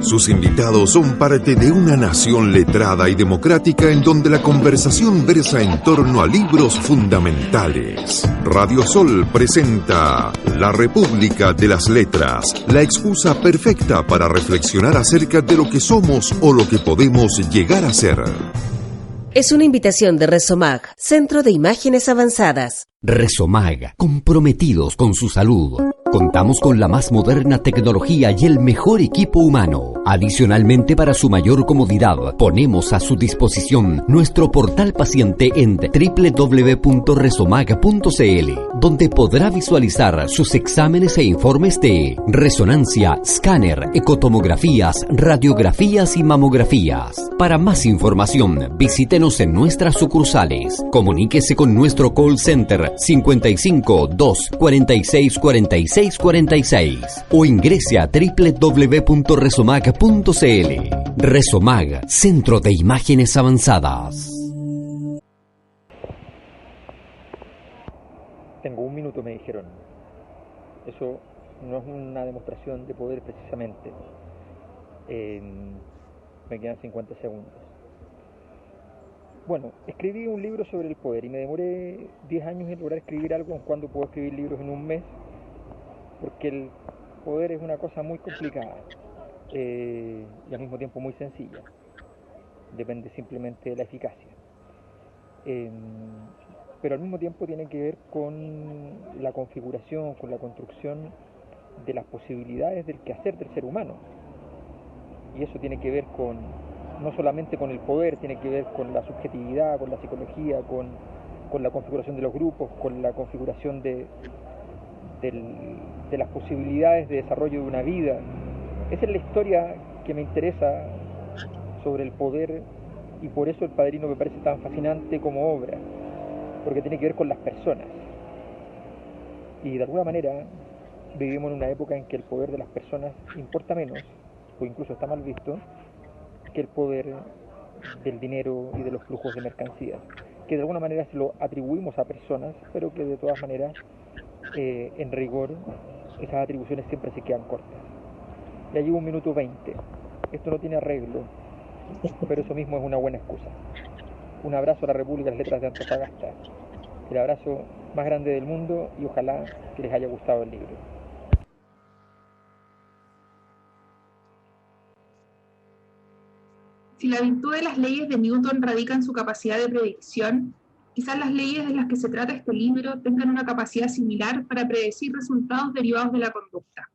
Sus invitados son parte de una nación letrada y democrática en donde la conversación versa en torno a libros fundamentales. Radio Sol presenta La República de las Letras, la excusa perfecta para reflexionar acerca de lo que somos o lo que podemos llegar a ser. Es una invitación de Resomag, Centro de Imágenes Avanzadas. Resomag, comprometidos con su salud. Contamos con la más moderna tecnología y el mejor equipo humano. Adicionalmente, para su mayor comodidad, ponemos a su disposición nuestro portal paciente en www.resomag.cl, donde podrá visualizar sus exámenes e informes de resonancia, escáner, ecotomografías, radiografías y mamografías. Para más información, visítenos en nuestras sucursales. Comuníquese con nuestro call center 55 2 46 46 46 o ingrese a www.resomag.cl. Resomag, Centro de Imágenes Avanzadas. Tengo un minuto, me dijeron. Eso no es una demostración de poder precisamente. Me quedan 50 segundos. Bueno, escribí un libro sobre el poder y me demoré 10 años en lograr escribir algo, cuando puedo escribir libros en un mes, porque el poder es una cosa muy complicada y al mismo tiempo muy sencilla. Depende simplemente de la eficacia. Pero al mismo tiempo tiene que ver con la configuración, con la construcción de las posibilidades del quehacer del ser humano. Y eso tiene que ver no solamente con el poder, tiene que ver con la subjetividad, con la psicología, con la configuración de los grupos, con la configuración de las posibilidades de desarrollo de una vida. Esa es la historia que me interesa sobre el poder, y por eso El Padrino me parece tan fascinante como obra, porque tiene que ver con las personas. Y de alguna manera vivimos en una época en que el poder de las personas importa menos, o incluso está mal visto, que el poder del dinero y de los flujos de mercancías, que de alguna manera se lo atribuimos a personas, pero que de todas maneras, en rigor, esas atribuciones siempre se quedan cortas. Ya llevo 1 minuto 20. Esto no tiene arreglo, pero eso mismo es una buena excusa. Un abrazo a la República de las Letras de Antofagasta, el abrazo más grande del mundo, y ojalá que les haya gustado el libro. Si la virtud de las leyes de Newton radica en su capacidad de predicción, quizás las leyes de las que se trata este libro tengan una capacidad similar para predecir resultados derivados de la conducta.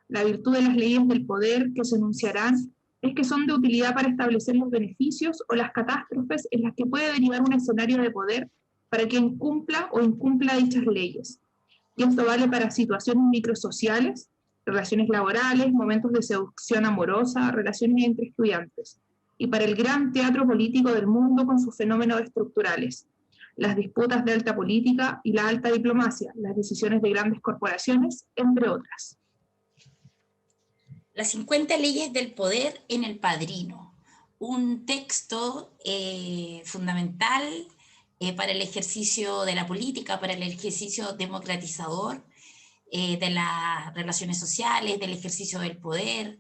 La virtud de las leyes del poder que se enunciarán es que son de utilidad para establecer los beneficios o las catástrofes en las que puede derivar un escenario de poder para quien cumpla o incumpla dichas leyes. Y esto vale para situaciones microsociales, relaciones laborales, momentos de seducción amorosa, relaciones entre estudiantes, y para el gran teatro político del mundo con sus fenómenos estructurales, las disputas de alta política y la alta diplomacia, las decisiones de grandes corporaciones, entre otras. Las 50 leyes del poder en El Padrino, un texto fundamental para el ejercicio de la política, para el ejercicio democratizador de las relaciones sociales, del ejercicio del poder.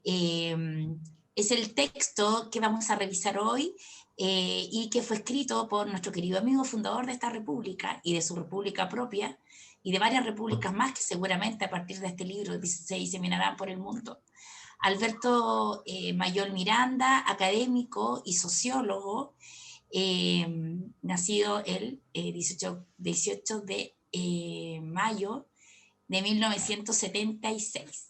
Es el texto que vamos a revisar hoy y que fue escrito por nuestro querido amigo fundador de esta república y de su república propia y de varias repúblicas más que seguramente a partir de este libro se diseminarán por el mundo. Alberto Mayol Miranda, académico y sociólogo, nacido el 18 de mayo de 1976.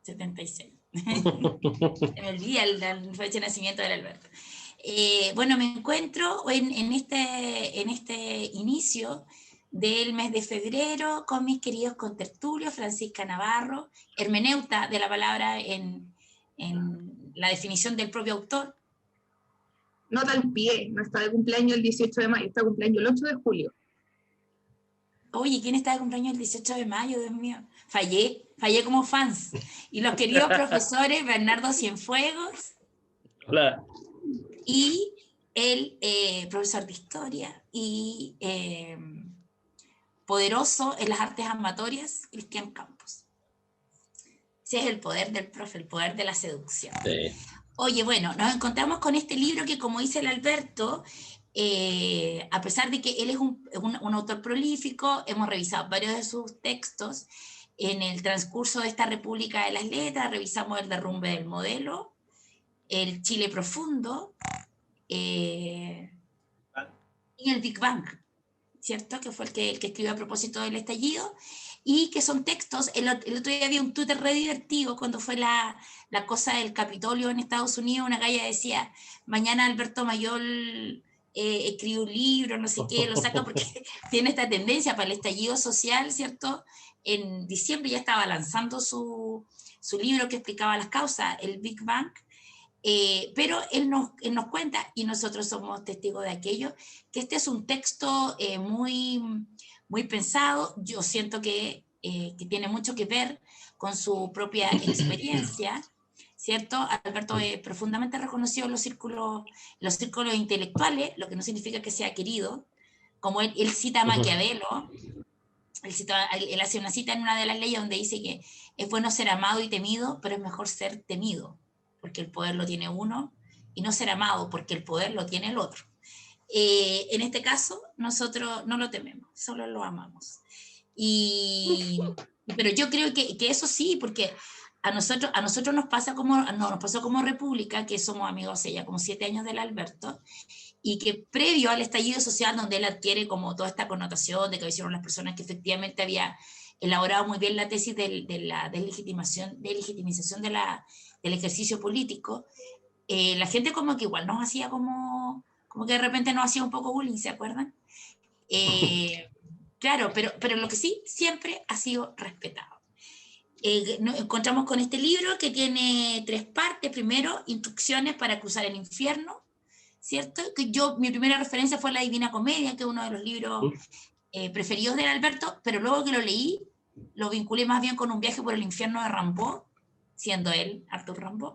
76. Se me olvida la fecha de nacimiento del Alberto. Bueno, me encuentro en este inicio del mes de febrero con mis queridos contertulios, Francisca Navarro, hermeneuta de la palabra en la definición del propio autor. Nota al pie, no está de cumpleaños el 18 de mayo, está de cumpleaños el 8 de julio. Oye, ¿quién está de cumpleaños el 18 de mayo? Dios mío. Fallé como fans. Y los queridos profesores Bernardo Cienfuegos. Hola. Y el profesor de historia y poderoso en las artes amatorias, Cristian Campos. Ese es el poder del profe, el poder de la seducción. Sí. Oye, bueno, nos encontramos con este libro que, como dice el Alberto, a pesar de que él es un autor prolífico, hemos revisado varios de sus textos. En el transcurso de esta República de las Letras, revisamos el derrumbe del modelo, el Chile profundo, y el Big Bang, ¿cierto? Que fue el que escribió a propósito del estallido, y que son textos. El otro día había un Twitter re divertido cuando fue la cosa del Capitolio en Estados Unidos. Una galla decía, mañana Alberto Mayol escribe un libro, no sé qué, lo saca porque tiene esta tendencia para el estallido social, ¿cierto? En diciembre ya estaba lanzando su libro que explicaba las causas, el Big Bang, pero él nos cuenta, y nosotros somos testigos de aquello, que este es un texto muy, muy pensado. Yo siento que tiene mucho que ver con su propia experiencia, ¿cierto? Alberto es profundamente reconocido en los círculos intelectuales, lo que no significa que sea querido. Como él cita a Maquiavelo, él hace una cita en una de las leyes donde dice que es bueno ser amado y temido, pero es mejor ser temido, porque el poder lo tiene uno, y no ser amado, porque el poder lo tiene el otro. En este caso, nosotros no lo tememos, solo lo amamos. Pero yo creo que eso sí, porque a nosotros nos pasó como República, que somos amigos hace ya como 7 años del Alberto, y que previo al estallido social, donde él adquiere como toda esta connotación de que hicieron las personas que efectivamente había elaborado muy bien la tesis de la deslegitimación, legitimización del ejercicio político, la gente como que igual nos hacía como que de repente nos hacía un poco bullying, ¿se acuerdan? Claro, pero lo que sí siempre ha sido respetado. Nos encontramos con este libro que tiene 3 partes. Primero, instrucciones para cruzar el infierno, ¿cierto? Que mi primera referencia fue La Divina Comedia, que es uno de los libros preferidos del Alberto, pero luego que lo leí, lo vinculé más bien con Un viaje por el infierno de Rimbaud, siendo él Arthur Rimbaud.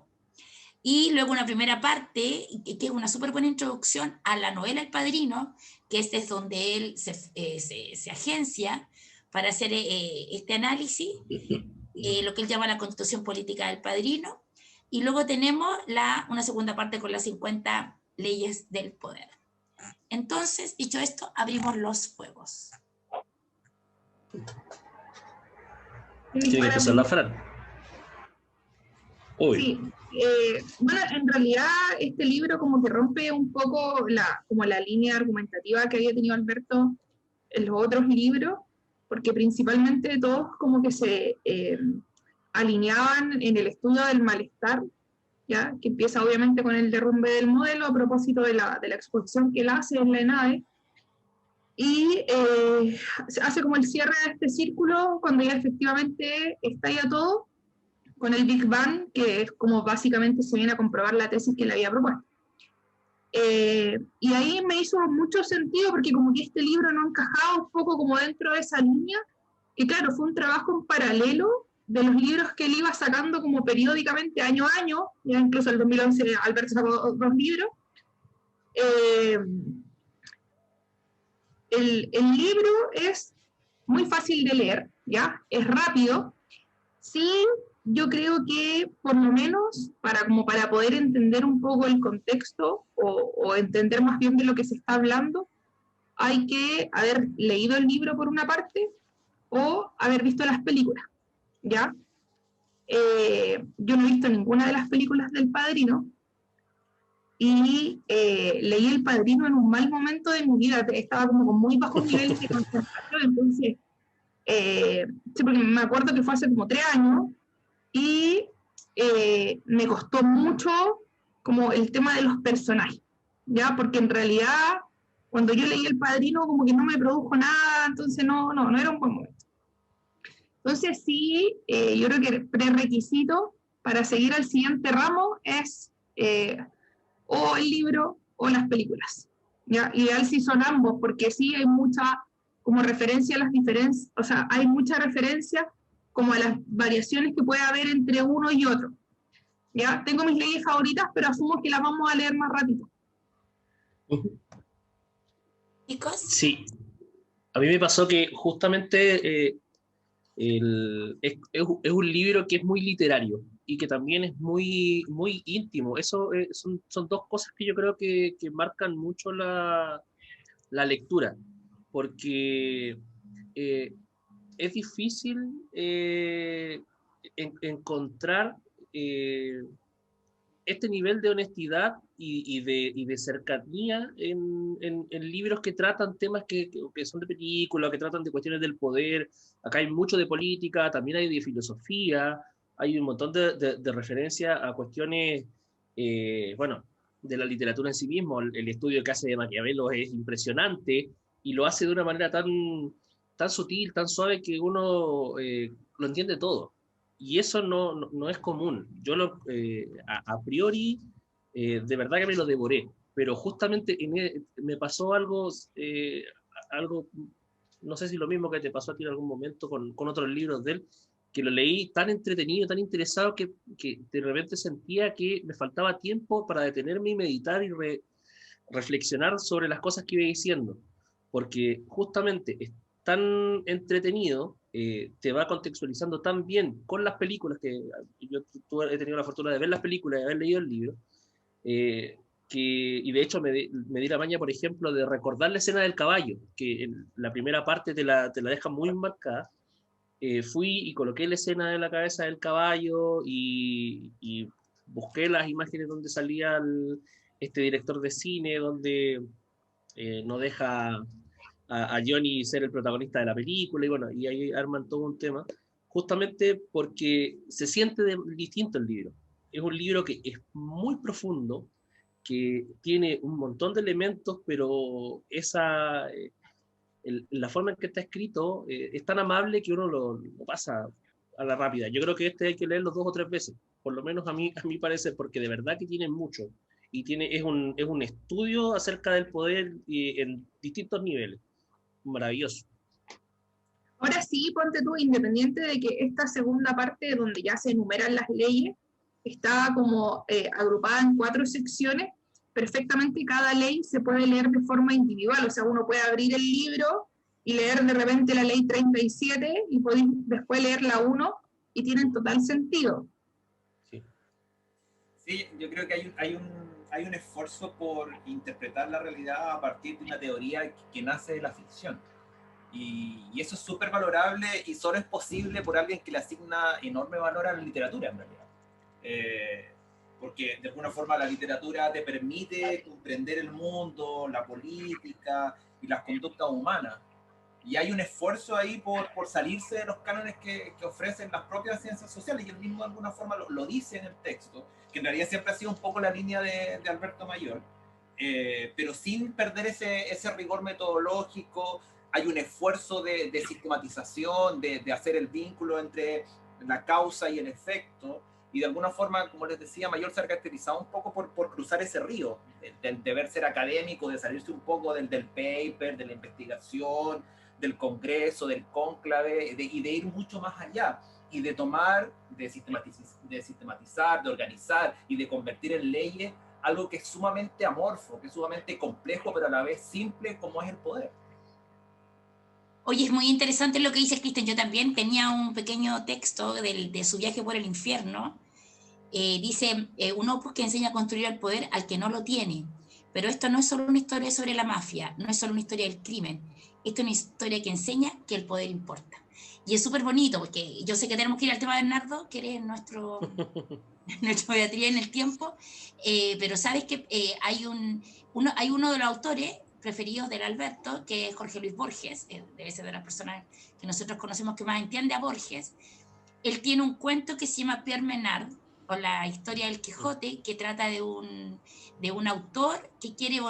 Y luego una primera parte, que es una súper buena introducción a la novela El Padrino, que este es donde él se agencia para hacer este análisis, lo que él llama la Constitución Política del Padrino. Y luego tenemos una segunda parte con las 50 leyes del poder. Entonces, dicho esto, abrimos los fuegos. Tiene que empezar la Fran. Uy. Sí, bueno, en realidad este libro como que rompe un poco como la línea argumentativa que había tenido Alberto en los otros libros, porque principalmente todos como que se alineaban en el estudio del malestar, ¿ya? Que empieza obviamente con el derrumbe del modelo a propósito de la exposición que él hace en la ENADE, y se hace como el cierre de este círculo cuando ya efectivamente estalla todo, con el Big Bang, que es como básicamente se viene a comprobar la tesis que le había propuesto. Y ahí me hizo mucho sentido, porque como que este libro no encajaba un poco como dentro de esa línea, que claro, fue un trabajo en paralelo de los libros que él iba sacando como periódicamente, año a año, ya incluso en el 2011 Alberto sacó 2 libros. El libro es muy fácil de leer, ¿ya? Es rápido. Sí, yo creo que por lo menos para poder entender un poco el contexto o entender más bien de lo que se está hablando, hay que haber leído el libro por una parte o haber visto las películas, ¿ya? Yo no he visto ninguna de las películas del Padrino y leí El Padrino en un mal momento de mi vida, estaba como con muy bajos niveles de concentración, entonces, sí, porque me acuerdo que fue hace como 3 años, y me costó mucho como el tema de los personajes, ¿ya? Porque en realidad, cuando yo leí El Padrino, como que no me produjo nada, entonces no era un buen momento. Entonces sí, yo creo que el prerequisito para seguir al siguiente ramo es o el libro o las películas, ¿ya? Ideal si son ambos, porque sí hay mucha como referencia a las diferencias, o sea, hay mucha referencia como a las variaciones que puede haber entre uno y otro. ¿Ya? Tengo mis leyes favoritas, pero asumo que las vamos a leer más rápido. ¿Chicos? Sí. A mí me pasó que justamente Es un libro que es muy literario y que también es muy, muy íntimo. Eso son dos cosas que yo creo que marcan mucho la lectura, porque es difícil encontrar este nivel de honestidad y de cercanía en libros que tratan temas que son de película, que tratan de cuestiones del poder. Acá hay mucho de política, también hay de filosofía, hay un montón de referencias a cuestiones, bueno, de la literatura en sí mismo. El estudio que hace de Maquiavelo es impresionante y lo hace de una manera tan sutil, tan suave que uno lo entiende todo. Y eso no es común. Yo a priori, de verdad que me lo devoré, pero justamente me pasó algo, no sé si lo mismo que te pasó a ti en algún momento con otros libros de él, que lo leí tan entretenido, tan interesado, que de repente sentía que me faltaba tiempo para detenerme y meditar y reflexionar sobre las cosas que iba diciendo, porque justamente es tan entretenido, te va contextualizando tan bien con las películas, que yo he tenido la fortuna de ver las películas y haber leído el libro, y de hecho me di la maña, por ejemplo, de recordar la escena del caballo, que en la primera parte te la deja muy marcada. Fui y coloqué la escena de la cabeza del caballo y busqué las imágenes donde salía este director de cine, donde no deja a Johnny ser el protagonista de la película, y bueno, y ahí arman todo un tema, justamente porque se siente distinto el libro. Es un libro que es muy profundo, que tiene un montón de elementos, pero la forma en que está escrito es tan amable que uno lo pasa a la rápida. Yo creo que este hay que leerlo 2 o 3 veces, por lo menos a mí parece, porque de verdad que tiene mucho, y es un estudio acerca del poder en distintos niveles. Maravilloso. Ahora sí, ponte tú, independiente de que esta segunda parte, donde ya se enumeran las leyes, está como agrupada en 4 secciones, perfectamente cada ley se puede leer de forma individual, o sea, uno puede abrir el libro y leer de repente la ley 37 y podéis después leer la 1 y tienen total sentido. Sí, yo creo que hay un esfuerzo por interpretar la realidad a partir de una teoría que nace de la ficción. Y eso es súper valorable y solo es posible por alguien que le asigna enorme valor a la literatura, en realidad. Porque de alguna forma la literatura te permite comprender el mundo, la política y las conductas humanas. Y hay un esfuerzo ahí por salirse de los cánones que ofrecen las propias ciencias sociales, y él mismo de alguna forma lo dice en el texto, que en realidad siempre ha sido un poco la línea de Alberto Mayor, pero sin perder ese rigor metodológico. Hay un esfuerzo de sistematización, de hacer el vínculo entre la causa y el efecto, y de alguna forma, como les decía, Mayor se ha caracterizado un poco por cruzar ese río, del deber ser académico, de salirse un poco del paper, de la investigación, del congreso, del cónclave, y de ir mucho más allá, y de tomar, de sistematizar, de organizar, y de convertir en leyes algo que es sumamente amorfo, que es sumamente complejo, pero a la vez simple, como es el poder. Oye, es muy interesante lo que dices, Cristian. Yo también tenía un pequeño texto de su viaje por el infierno. Dice, un opus que enseña a construir el poder al que no lo tiene. Pero esto no es solo una historia sobre la mafia, no es solo una historia del crimen. Esto es una historia que enseña que el poder importa. Y es súper bonito, porque yo sé que tenemos que ir al tema de Bernardo, que eres nuestro Beatriz en el tiempo, pero sabes que hay uno de los autores preferidos del Alberto, que es Jorge Luis Borges, debe ser de las personas que nosotros conocemos que más entiende a Borges. Él tiene un cuento que se llama Pierre Menard, o la historia del Quijote, que trata de un autor que quiere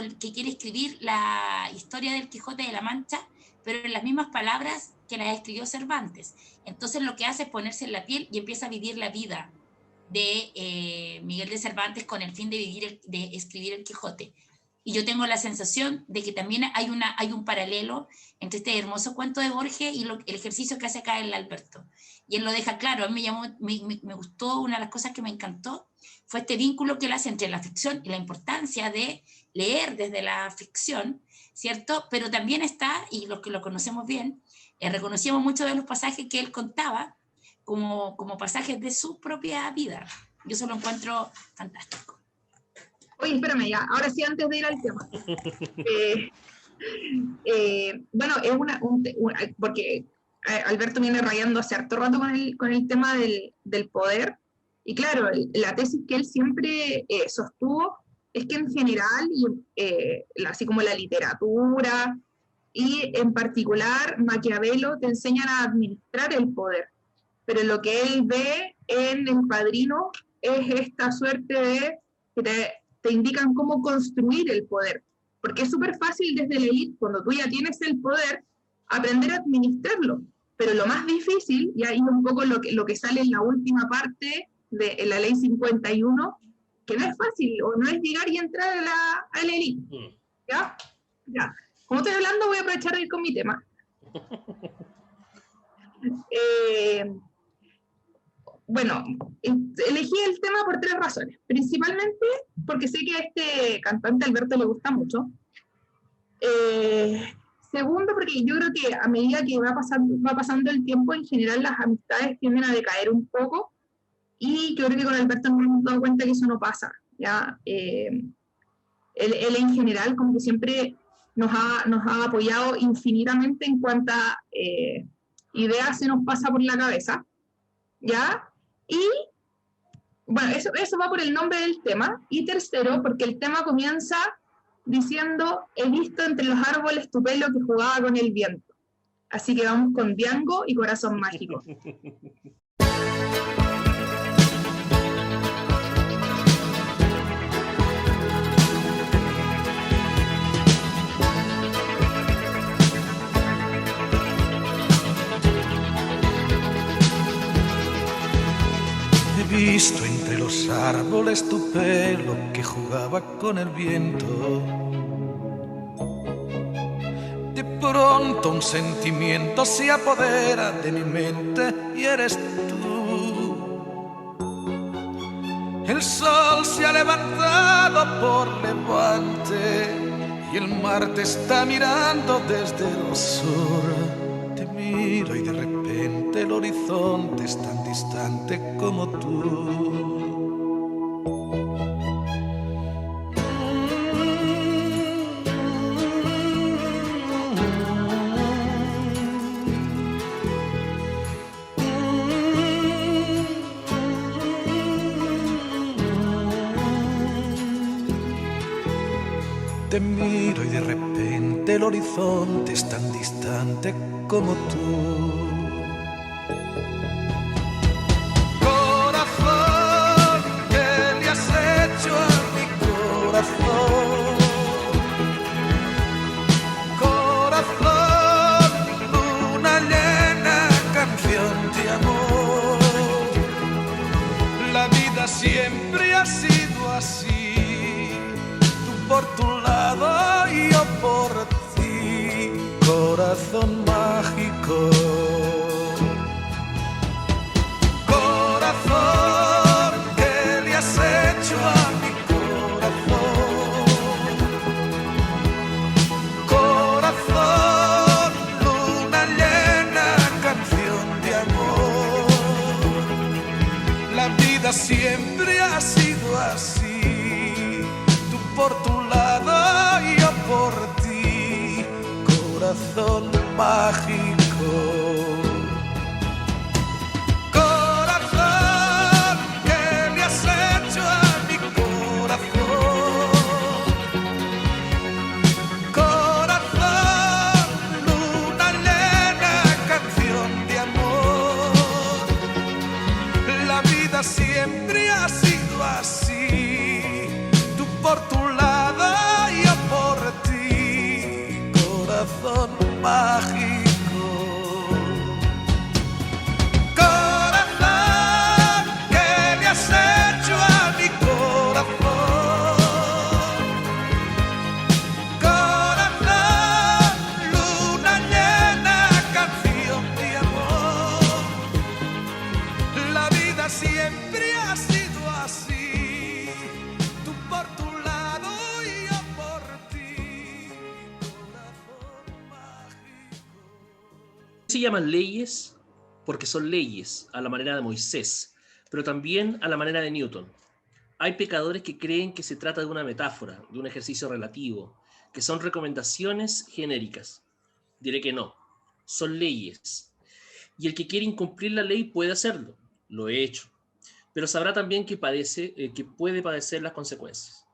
escribir la historia del Quijote de la Mancha, pero en las mismas palabras que las escribió Cervantes. Entonces lo que hace es ponerse en la piel y empieza a vivir la vida de Miguel de Cervantes con el fin de escribir el Quijote. Y yo tengo la sensación de que también hay un paralelo entre este hermoso cuento de Borges y el ejercicio que hace acá el Alberto. Y él lo deja claro. A mí me gustó, una de las cosas que me encantó fue este vínculo que él hace entre la ficción y la importancia de leer desde la ficción, ¿cierto? Pero también está, y los que lo conocemos bien, reconocíamos muchos de los pasajes que él contaba como pasajes de su propia vida. Yo eso lo encuentro fantástico. Oye, espérame ya, ahora sí, antes de ir al tema. Bueno, es porque Alberto viene rayando hace harto rato con el tema del poder, y claro, la tesis que él siempre sostuvo es que en general, así como la literatura, y en particular Maquiavelo, te enseñan a administrar el poder, pero lo que él ve en El Padrino es esta suerte de que te indican cómo construir el poder, porque es súper fácil desde la élite, cuando tú ya tienes el poder, aprender a administrarlo, pero lo más difícil, y ahí un poco lo que sale en la última parte de la ley 51, que no es fácil, o no es llegar y entrar a la élite. ¿Ya? Ya. Como estoy hablando, voy a aprovechar de ir con mi tema. Bueno, elegí el tema por 3 razones. Principalmente porque sé que a este cantante Alberto le gusta mucho. Segundo, porque yo creo que a medida que va pasando el tiempo, en general las amistades tienden a decaer un poco, y yo creo que con Alberto nos hemos dado cuenta que eso no pasa, ¿ya? Él en general como que siempre nos ha apoyado infinitamente en cuantas ideas se nos pasa por la cabeza, ¿ya? Y bueno, eso va por el nombre del tema. Y tercero, porque el tema comienza diciendo: he visto entre los árboles tu pelo que jugaba con el viento. Así que vamos con Diango y Corazón Mágico. He visto entre los árboles tu pelo que jugaba con el viento. De pronto un sentimiento se apodera de mi mente y eres tú. El sol se ha levantado por levante y el mar te está mirando desde el sur. Te miro y de repente el horizonte es tan distante como tú. Te miro y de repente el horizonte es tan distante como tú. Corazón, ¿qué le has hecho a mi corazón? Corazón, luna llena, canción de amor. La vida siempre ha sido así, tú por tu lado y yo por ti, corazón mágico. Corazón, ¿qué le has hecho a mi corazón? Corazón, luna llena, canción de amor. La vida siempre ha sido así, tú por tu lado y yo por ti, corazón mágico. Corazón, ¿qué le has hecho a mi corazón? Corazón, luna llena, canción de amor. La vida siempre ha sido así, tú por tu lado y yo por ti, corazón mágico. Corazón, ¿qué le has hecho a mi corazón? Corazón, luna llena, canción de amor. La vida siempre ha sido así, tú por tu lado y yo por ti, corazón mágico. se llaman leyes? Porque son leyes a la manera de Moisés, pero también a la manera de Newton. Hay pecadores que creen que se trata de una metáfora, de un ejercicio relativo, que son recomendaciones genéricas. Diré que no, son leyes. Y el que quiere incumplir la ley puede hacerlo, lo he hecho, pero sabrá también que puede padecer las consecuencias.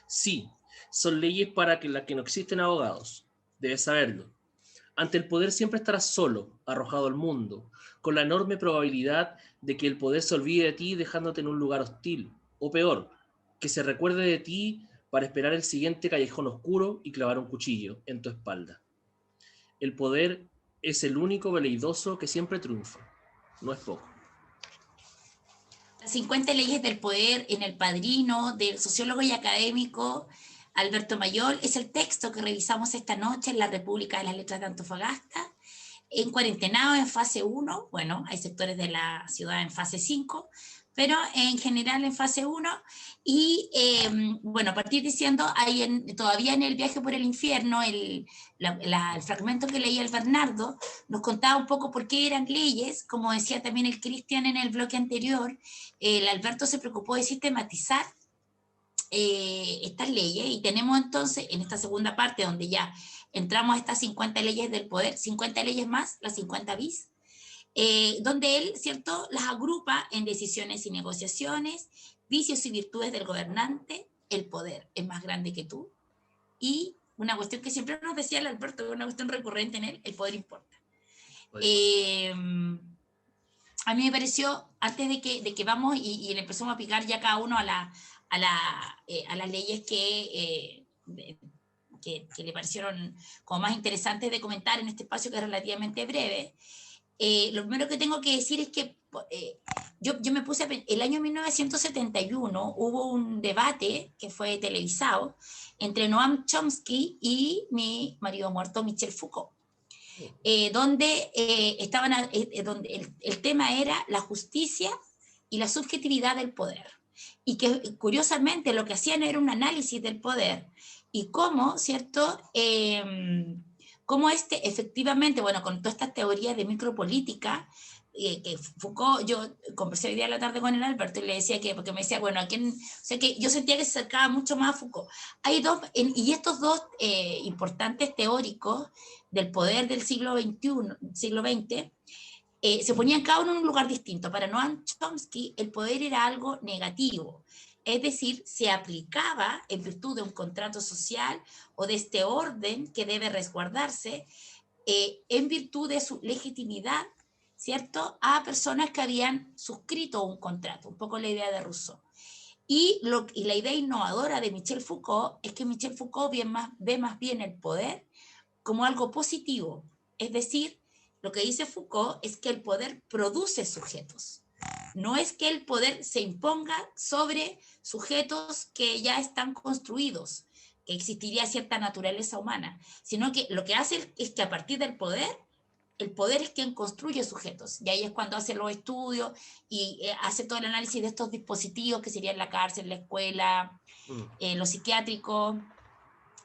Sí, son leyes para las que no existen abogados, debes saberlo. Ante el poder siempre estarás solo, arrojado al mundo, con la enorme probabilidad de que el poder se olvide de ti dejándote en un lugar hostil, o peor, que se recuerde de ti para esperar el siguiente callejón oscuro y clavar un cuchillo en tu espalda. El poder es el único veleidoso que siempre triunfa. No es poco. Las 50 leyes del poder en El Padrino, del sociólogo y académico Alberto Mayol, es el texto que revisamos esta noche en la República de las Letras de Antofagasta, en cuarentenado en fase 1, bueno, hay sectores de la ciudad en fase 5, pero en general en fase 1, y bueno, partir diciendo, todavía en el viaje por el infierno, el fragmento que leía el Bernardo, nos contaba un poco por qué eran leyes, como decía también el Cristian en el bloque anterior, el Alberto se preocupó de sistematizar estas leyes, y tenemos entonces en esta segunda parte donde ya entramos a estas 50 leyes del poder, 50 leyes más, las 50 bis, donde él, ¿cierto?, las agrupa en decisiones y negociaciones, vicios y virtudes del gobernante, el poder es más grande que tú, y una cuestión que siempre nos decía el Alberto, una cuestión recurrente en él, el poder importa. A mí me pareció, antes de que vamos y le empezamos a picar ya cada uno a las leyes que le parecieron como más interesantes de comentar en este espacio que es relativamente breve, lo primero que tengo que decir es que yo me puse el año 1971 hubo un debate que fue televisado entre Noam Chomsky y mi marido muerto Michel Foucault, donde el tema era la justicia y la subjetividad del poder, y que curiosamente lo que hacían era un análisis del poder y cómo, ¿cierto?, cómo efectivamente, bueno, con todas estas teorías de micropolítica, que Foucault, yo conversé hoy día a la tarde con el Alberto y le decía porque me decía, bueno, o sea, que yo sentía que se acercaba mucho más a Foucault. Hay y estos dos importantes teóricos del poder del siglo XX, se ponían cada uno en un lugar distinto. Para Noam Chomsky, el poder era algo negativo, es decir, se aplicaba en virtud de un contrato social o de este orden que debe resguardarse en virtud de su legitimidad, ¿cierto?, a personas que habían suscrito un contrato, un poco la idea de Rousseau. Y la idea innovadora de Michel Foucault es que Michel Foucault ve más bien el poder como algo positivo, es decir, lo que dice Foucault es que el poder produce sujetos. No es que el poder se imponga sobre sujetos que ya están construidos, que existiría cierta naturaleza humana, sino que lo que hace es que a partir del poder, el poder es quien construye sujetos. Y ahí es cuando hace los estudios y hace todo el análisis de estos dispositivos que serían la cárcel, la escuela, los psiquiátricos,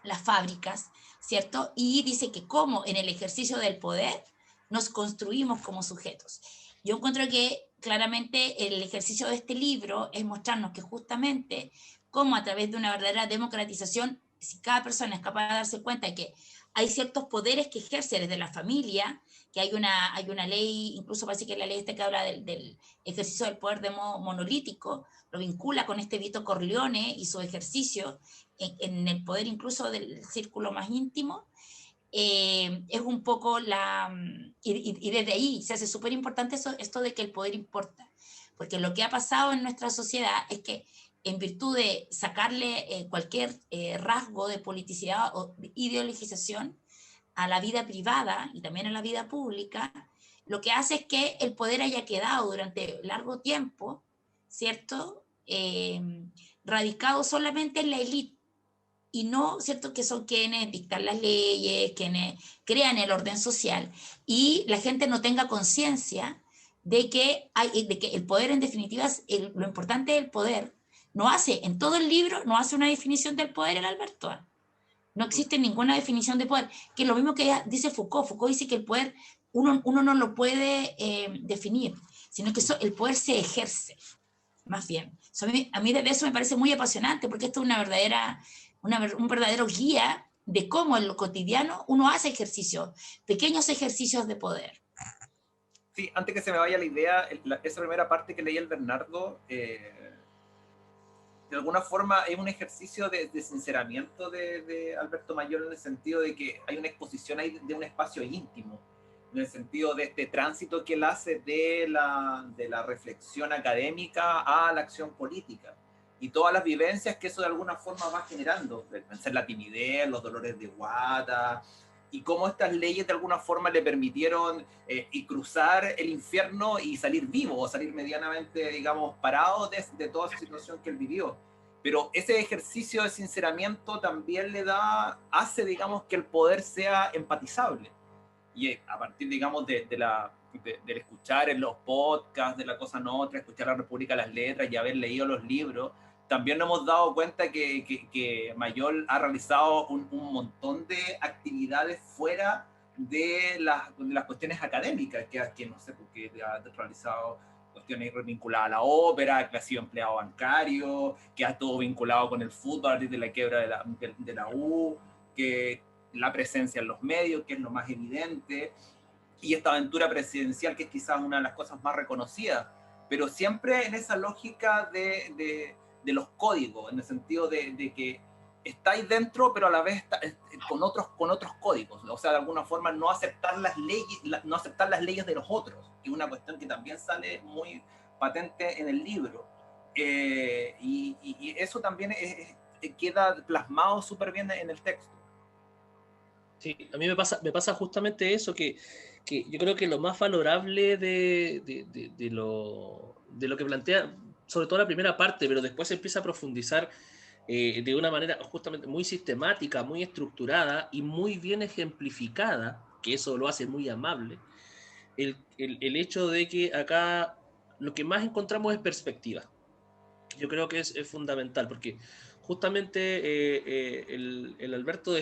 las fábricas, ¿cierto? Y dice que como en el ejercicio del poder nos construimos como sujetos. Yo encuentro que claramente el ejercicio de este libro es mostrarnos que justamente cómo a través de una verdadera democratización, si cada persona es capaz de darse cuenta de que hay ciertos poderes que ejerce desde la familia, que hay una ley, incluso parece que la ley que habla del ejercicio del poder de modo monolítico, lo vincula con este Vito Corleone y su ejercicio en el poder incluso del círculo más íntimo. Es un poco y desde ahí se hace súper importante esto de que el poder importa, porque lo que ha pasado en nuestra sociedad es que en virtud de sacarle cualquier rasgo de politicidad o de ideologización a la vida privada y también a la vida pública, lo que hace es que el poder haya quedado durante largo tiempo, ¿cierto?, radicado solamente en la élite, y no, ¿cierto?, que son quienes dictan las leyes, quienes crean el orden social, y la gente no tenga conciencia de que el poder, en definitiva, lo importante del poder, en todo el libro, no hace una definición del poder el Alberto. No existe ninguna definición de poder, que es lo mismo que dice Foucault. Foucault dice que el poder uno no lo puede definir, sino que el poder se ejerce, más bien. A mí de eso me parece muy apasionante, porque esto es un verdadero guía de cómo en lo cotidiano uno hace ejercicios, pequeños ejercicios de poder. Sí, antes que se me vaya la idea, esa primera parte que leí el Bernardo, de alguna forma es un ejercicio de sinceramiento de Alberto Mayor, en el sentido de que hay una exposición ahí de un espacio íntimo, en el sentido de este tránsito que él hace de la reflexión académica a la acción política, y todas las vivencias que eso de alguna forma va generando, vencer la timidez, los dolores de guata, y cómo estas leyes de alguna forma le permitieron y cruzar el infierno y salir vivo, o salir medianamente, digamos, parado de toda esa situación que él vivió. Pero ese ejercicio de sinceramiento también hace, digamos, que el poder sea empatizable. Y a partir, digamos, del escuchar en los podcasts de La Cosa Nostra, escuchar La República de las Letras y haber leído los libros, también nos hemos dado cuenta que Mayol ha realizado un montón de actividades fuera de las cuestiones académicas, que no sé, porque ha realizado cuestiones vinculadas a la ópera, que ha sido empleado bancario, que ha estado vinculado con el fútbol a de la quiebra de la U, que la presencia en los medios, que es lo más evidente, y esta aventura presidencial, que es quizás una de las cosas más reconocidas, pero siempre en esa lógica de los códigos, en el sentido de que estáis dentro, pero a la vez con otros códigos, o sea, de alguna forma no aceptar las leyes de los otros, que es una cuestión que también sale muy patente en el libro, y eso también queda plasmado súper bien en el texto. Sí, a mí me pasa justamente eso, que yo creo que lo más valorable de lo que plantea, sobre todo la primera parte, pero después se empieza a profundizar de una manera justamente muy sistemática, muy estructurada y muy bien ejemplificada, que eso lo hace muy amable, el hecho de que acá lo que más encontramos es perspectiva. Yo creo que es fundamental, porque justamente el Alberto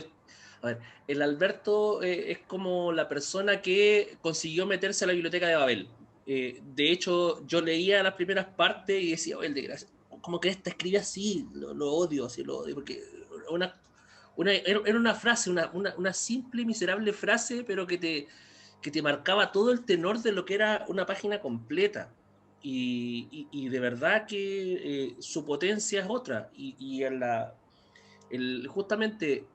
el Alberto es como la persona que consiguió meterse a la biblioteca de Babel. De hecho, yo leía las primeras partes y decía, el desgraciado, ¿cómo que esta escribe así? Lo odio, así lo odio, porque era una frase, una simple y miserable frase, pero que te marcaba todo el tenor de lo que era una página completa. Y de verdad que su potencia es otra. Y justamente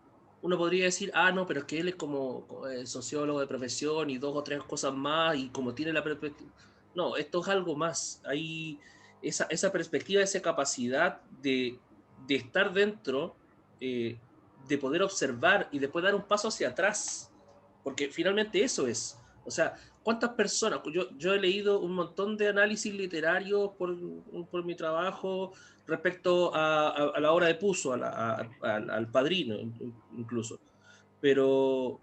uno podría decir, no, pero es que él es como sociólogo de profesión y 2 o 3 cosas más, y como tiene la perspectiva. No, esto es algo más. Hay esa perspectiva, esa capacidad de estar dentro, de poder observar y después dar un paso hacia atrás. Porque finalmente eso es. O sea, ¿cuántas personas? Yo he leído un montón de análisis literarios por mi trabajo respecto a la obra de Puzo, al Padrino incluso. Pero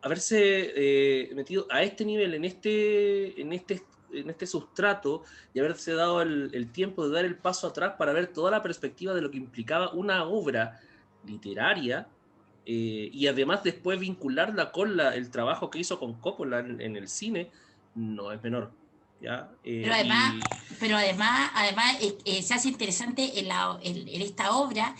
haberse metido a este nivel, en este sustrato, y haberse dado el tiempo de dar el paso atrás para ver toda la perspectiva de lo que implicaba una obra literaria, y además después vincularla con el trabajo que hizo con Coppola en el cine, no es menor. ¿Ya? Pero además se hace interesante en esta obra.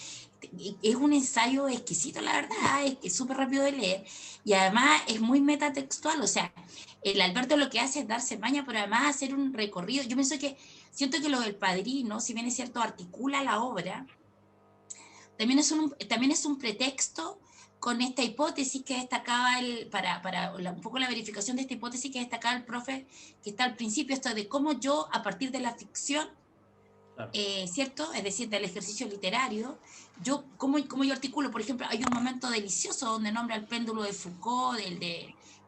Es un ensayo exquisito, la verdad, es súper rápido de leer, y además es muy metatextual. O sea, el Alberto lo que hace es darse maña, pero además hacer un recorrido. Yo siento que lo del Padrino, si bien es cierto, articula la obra, también es un pretexto con esta hipótesis que destacaba un poco la verificación de esta hipótesis que destacaba el profe, que está al principio, esto de cómo yo, a partir de la ficción, claro, ¿cierto? Es decir, del ejercicio literario, cómo yo articulo. Por ejemplo, hay un momento delicioso donde nombra el péndulo de Foucault,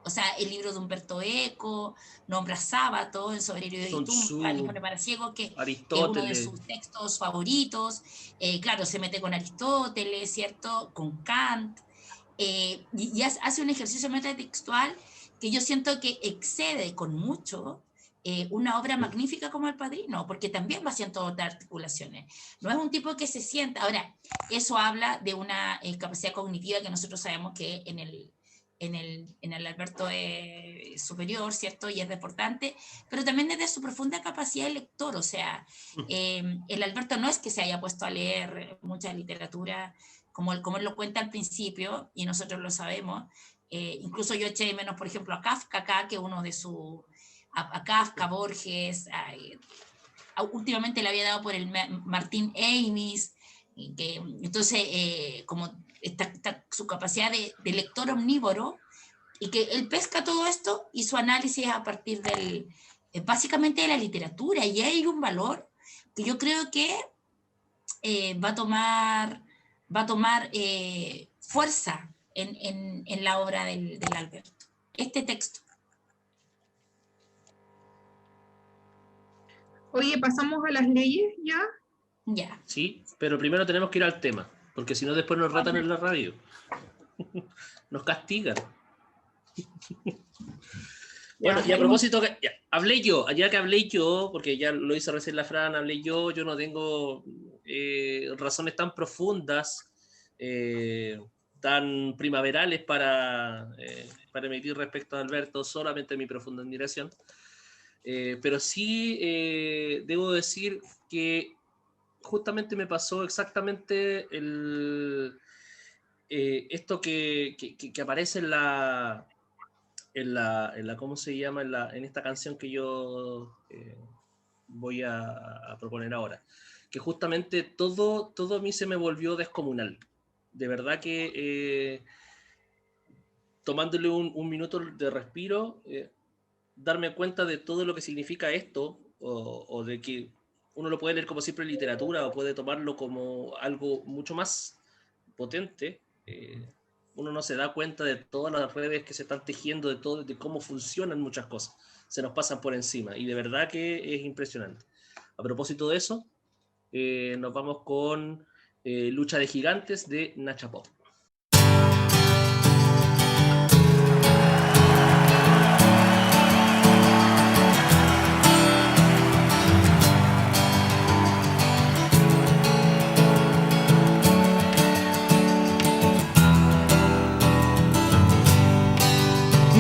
o sea, el libro de Humberto Eco, nombra Sábato, el Sobrero de Itumpa, Limón para Ciego, que es uno de sus textos favoritos. Claro, se mete con Aristóteles, ¿cierto? Con Kant, y hace un ejercicio metatextual que yo siento que excede con mucho una obra magnífica como El Padrino, porque también va haciendo otras articulaciones. No es un tipo que se sienta. Ahora, eso habla de una capacidad cognitiva que nosotros sabemos que en en el Alberto superior, ¿cierto? Y es importante, pero también desde su profunda capacidad de lector, o sea, el Alberto no es que se haya puesto a leer mucha literatura, como él lo cuenta al principio, y nosotros lo sabemos. Incluso yo eché de menos, por ejemplo, a Kafka acá, que uno de sus... A Kafka, Borges, últimamente le había dado por el Martín Amis, que entonces como está su capacidad de lector omnívoro, y que él pesca todo esto y su análisis a partir básicamente de la literatura, y hay un valor que yo creo que va a tomar fuerza en la obra del Alberto, este texto. Oye, ¿pasamos a las leyes ya? Ya. Sí, pero primero tenemos que ir al tema, porque si no después nos ratan en la radio. Nos castigan. Bueno, y a propósito, ya que hablé yo, porque ya lo hizo recién la Fran, hablé yo no tengo razones tan profundas, tan primaverales para emitir respecto a Alberto, solamente mi profunda admiración. Pero sí debo decir que justamente me pasó exactamente esto que aparece en la ¿cómo se llama? En esta canción que yo voy a proponer ahora, que justamente todo a mí se me volvió descomunal. De verdad que tomándole un minuto de respiro, darme cuenta de todo lo que significa esto, o de que uno lo puede leer como siempre literatura, o puede tomarlo como algo mucho más potente. Uno no se da cuenta de todas las redes que se están tejiendo, de cómo funcionan muchas cosas. Se nos pasan por encima, y de verdad que es impresionante. A propósito de eso, nos vamos con Lucha de Gigantes de Nacha Pop.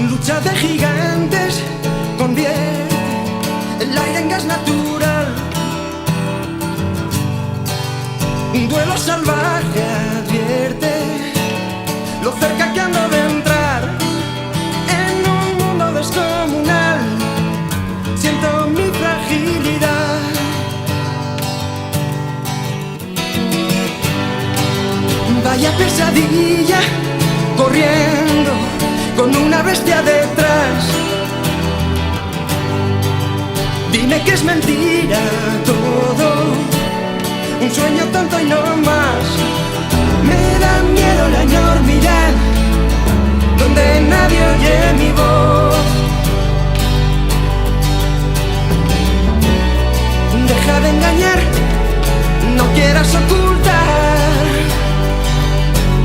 Lucha de gigantes, convierte el aire en gas natural. Un duelo salvaje advierte lo cerca que ando de entrar en un mundo descomunal. Siento mi fragilidad. Vaya pesadilla, corriendo con una bestia detrás. Dime que es mentira todo, un sueño tonto y no más. Me da miedo la enormidad, donde nadie oye mi voz. Deja de engañar, no quieras ocultar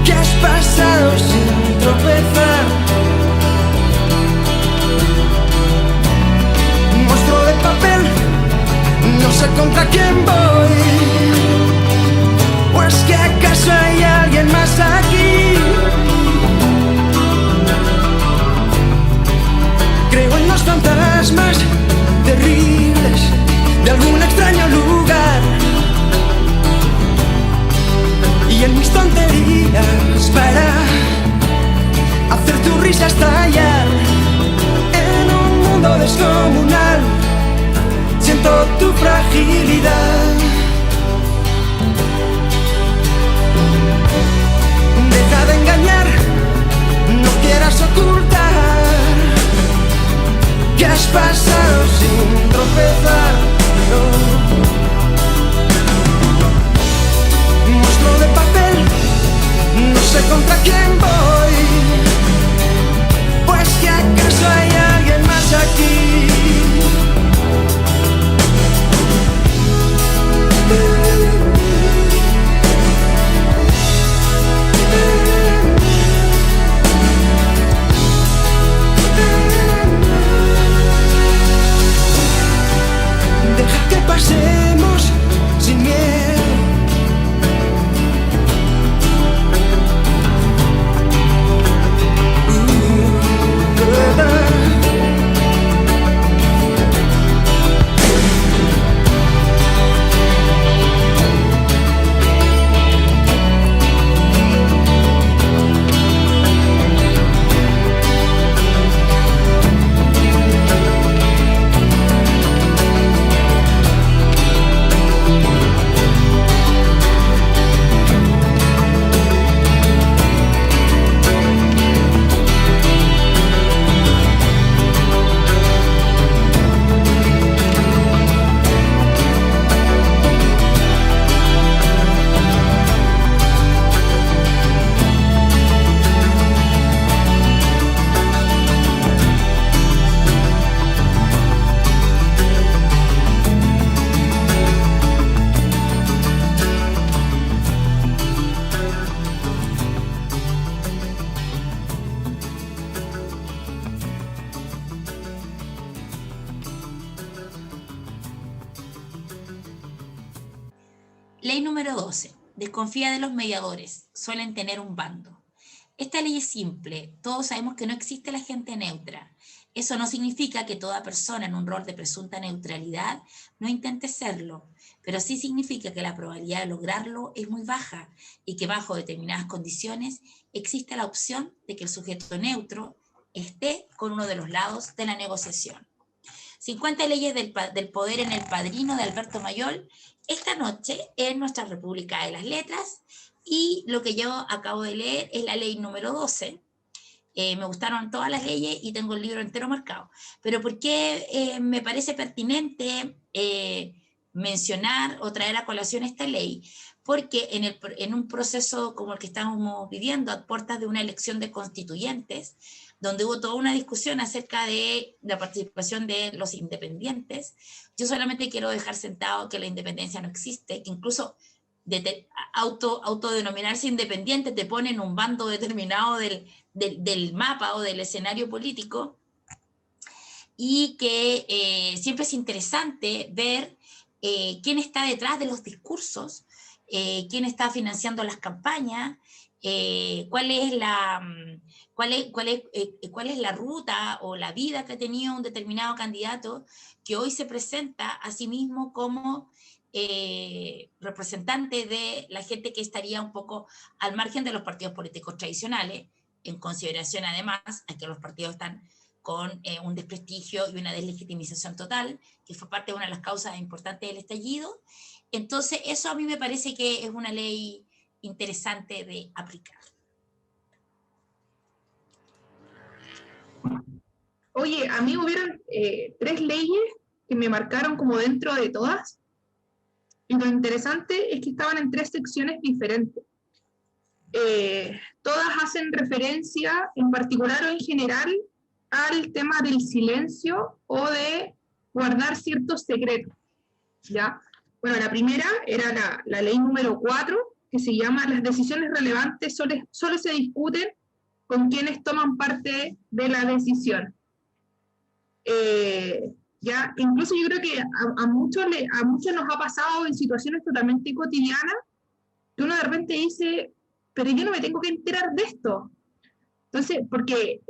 que has pasado sin tropezar. Monstruo de papel, no sé contra quién voy. ¿O es que acaso hay alguien más aquí? Creo en los fantasmas terribles de algún extraño lugar, y en mis tonterías para hacer tu risa estallar. En un mundo descomunal siento tu fragilidad. Deja de engañar, no quieras ocultar que has pasado sin tropezar. No. Ley número 12. Desconfía de los mediadores. Suelen tener un bando. Esta ley es simple. Todos sabemos que no existe la gente neutra. Eso no significa que toda persona en un rol de presunta neutralidad no intente serlo, pero sí significa que la probabilidad de lograrlo es muy baja y que bajo determinadas condiciones existe la opción de que el sujeto neutro esté con uno de los lados de la negociación. 50 leyes del poder en el Padrino de Alberto Mayol, esta noche en nuestra República de las Letras, y lo que yo acabo de leer es la ley número 12. Me gustaron todas las leyes y tengo el libro entero marcado. Pero ¿por qué me parece pertinente mencionar o traer a colación esta ley? Porque en un proceso como el que estamos viviendo, a puertas de una elección de constituyentes, donde hubo toda una discusión acerca de la participación de los independientes, yo solamente quiero dejar sentado que la independencia no existe, que incluso autodenominarse independiente te pone en un bando determinado del mapa o del escenario político, y que siempre es interesante ver quién está detrás de los discursos, quién está financiando las campañas, cuál es la ruta o la vida que ha tenido un determinado candidato que hoy se presenta a sí mismo como representante de la gente que estaría un poco al margen de los partidos políticos tradicionales, en consideración además a que los partidos están con un desprestigio y una deslegitimización total, que fue parte de una de las causas importantes del estallido. Entonces eso a mí me parece que es una ley interesante de aplicar. Oye, a mí hubieron 3 leyes que me marcaron como dentro de todas, y lo interesante es que estaban en 3 secciones diferentes. Todas hacen referencia, en particular o en general, al tema del silencio o de guardar ciertos secretos, ¿ya? Bueno, la primera era la ley número 4, que se llama las decisiones relevantes solo se discuten con quienes toman parte de la decisión. Ya, incluso yo creo que a muchos nos ha pasado en situaciones totalmente cotidianas, que uno de repente dice, pero yo no me tengo que enterar de esto. Entonces, porque,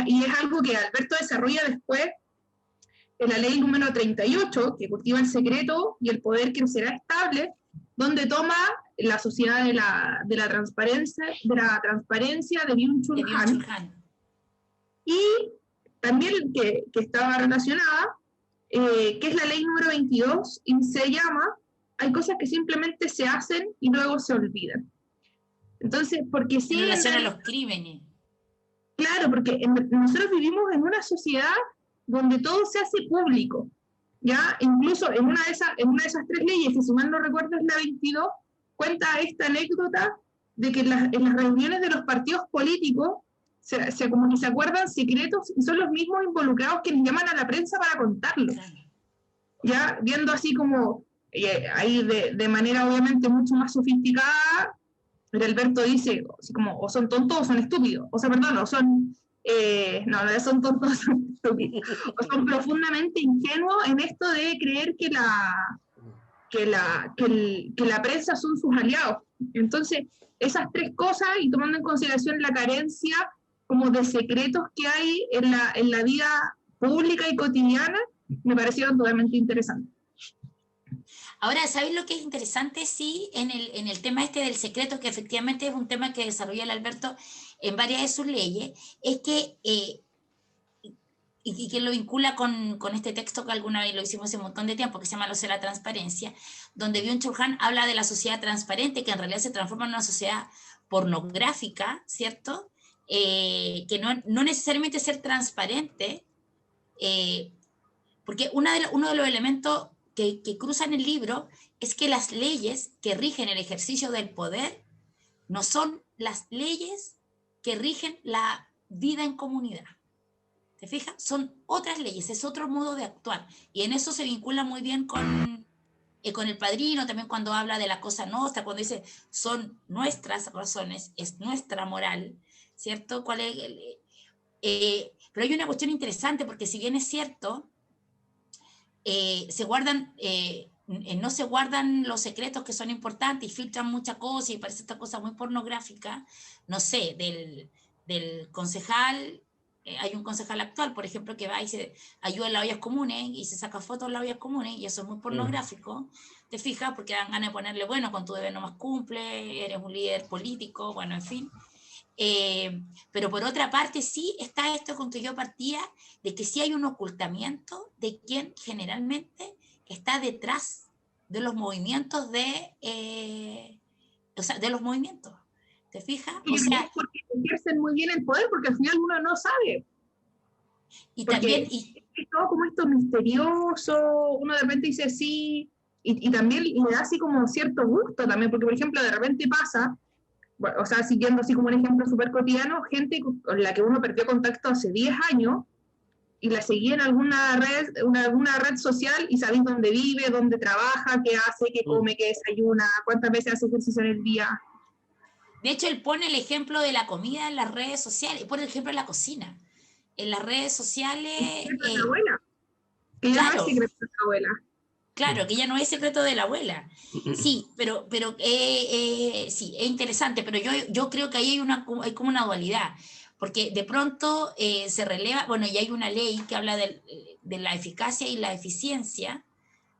y es algo que Alberto desarrolla después en la ley número 38, que cultiva el secreto y el poder que será estable, donde toma la sociedad de la transparencia de Byung-Chul Han. Y también que estaba relacionada, que es la ley número 22, y se llama, hay cosas que simplemente se hacen y luego se olvidan. Entonces, porque sí... En relación a los crímenes. Claro, porque nosotros vivimos en una sociedad donde todo se hace público, ¿ya? Incluso en una de esas 3 leyes, que si mal no recuerdo es la 22, cuenta esta anécdota de que en las reuniones de los partidos políticos como que se acuerdan secretos y son los mismos involucrados que les llaman a la prensa para contarlo. Ya viendo así como, ahí de manera obviamente mucho más sofisticada, pero Alberto dice, así como, o son tontos o son estúpidos, o sea, perdón, o son, no son tontos o son estúpidos, o son profundamente ingenuos en esto de creer que la prensa son sus aliados. Entonces, esas 3 cosas, y tomando en consideración la carencia como de secretos que hay en la vida pública y cotidiana, me parecieron totalmente interesantes. Ahora, ¿sabéis lo que es interesante? Sí, en el tema este del secreto, que efectivamente es un tema que desarrolla el Alberto en varias de sus leyes, es que, y que lo vincula con este texto que alguna vez lo hicimos hace un montón de tiempo, que se llama Lo de la transparencia, donde Byung-Chul Han habla de la sociedad transparente, que en realidad se transforma en una sociedad pornográfica, ¿cierto? Que no necesariamente ser transparente, porque uno de los elementos que cruzan el libro es que las leyes que rigen el ejercicio del poder no son las leyes que rigen la vida en comunidad. ¿Te fijas? Son otras leyes, es otro modo de actuar. Y en eso se vincula muy bien con el Padrino, también cuando habla de la cosa nostra, cuando dice, son nuestras razones, es nuestra moral, ¿cierto? Pero hay una cuestión interesante, porque si bien es cierto, se guardan no se guardan los secretos que son importantes y filtran muchas cosas y parece esta cosa muy pornográfica, no sé, del concejal, hay un concejal actual, por ejemplo, que va y se ayuda en las ollas comunes y se saca fotos en las ollas comunes y eso es muy pornográfico, te fijas, porque dan ganas de ponerle, bueno, con tu deber nomás cumple, eres un líder político, bueno, en fin. Pero por otra parte sí está esto con que yo partía, de que sí hay un ocultamiento de quien generalmente está detrás de los movimientos de los movimientos, ¿te fijas? O sea, porque ejercen muy bien el poder, porque al final uno no sabe. Y porque también... es todo como esto misterioso, uno de repente dice sí, y también le da así como cierto gusto también, porque por ejemplo de repente pasa, bueno, o sea, siguiendo así como un ejemplo súper cotidiano, gente con la que uno perdió contacto hace 10 años, y la seguí en alguna red social y sabéis dónde vive, dónde trabaja, qué hace, qué come, qué desayuna, cuántas veces hace ejercicio en el día. De hecho, él pone el ejemplo de la comida en las redes sociales, y pone el ejemplo de la cocina. En las redes sociales... la abuela. Que ya no es secreto de la abuela. Claro, que ya no es secreto de la abuela. Sí, pero sí, es interesante, pero yo creo que ahí hay como una dualidad. Porque de pronto se releva, bueno, y hay una ley que habla de la eficacia y la eficiencia,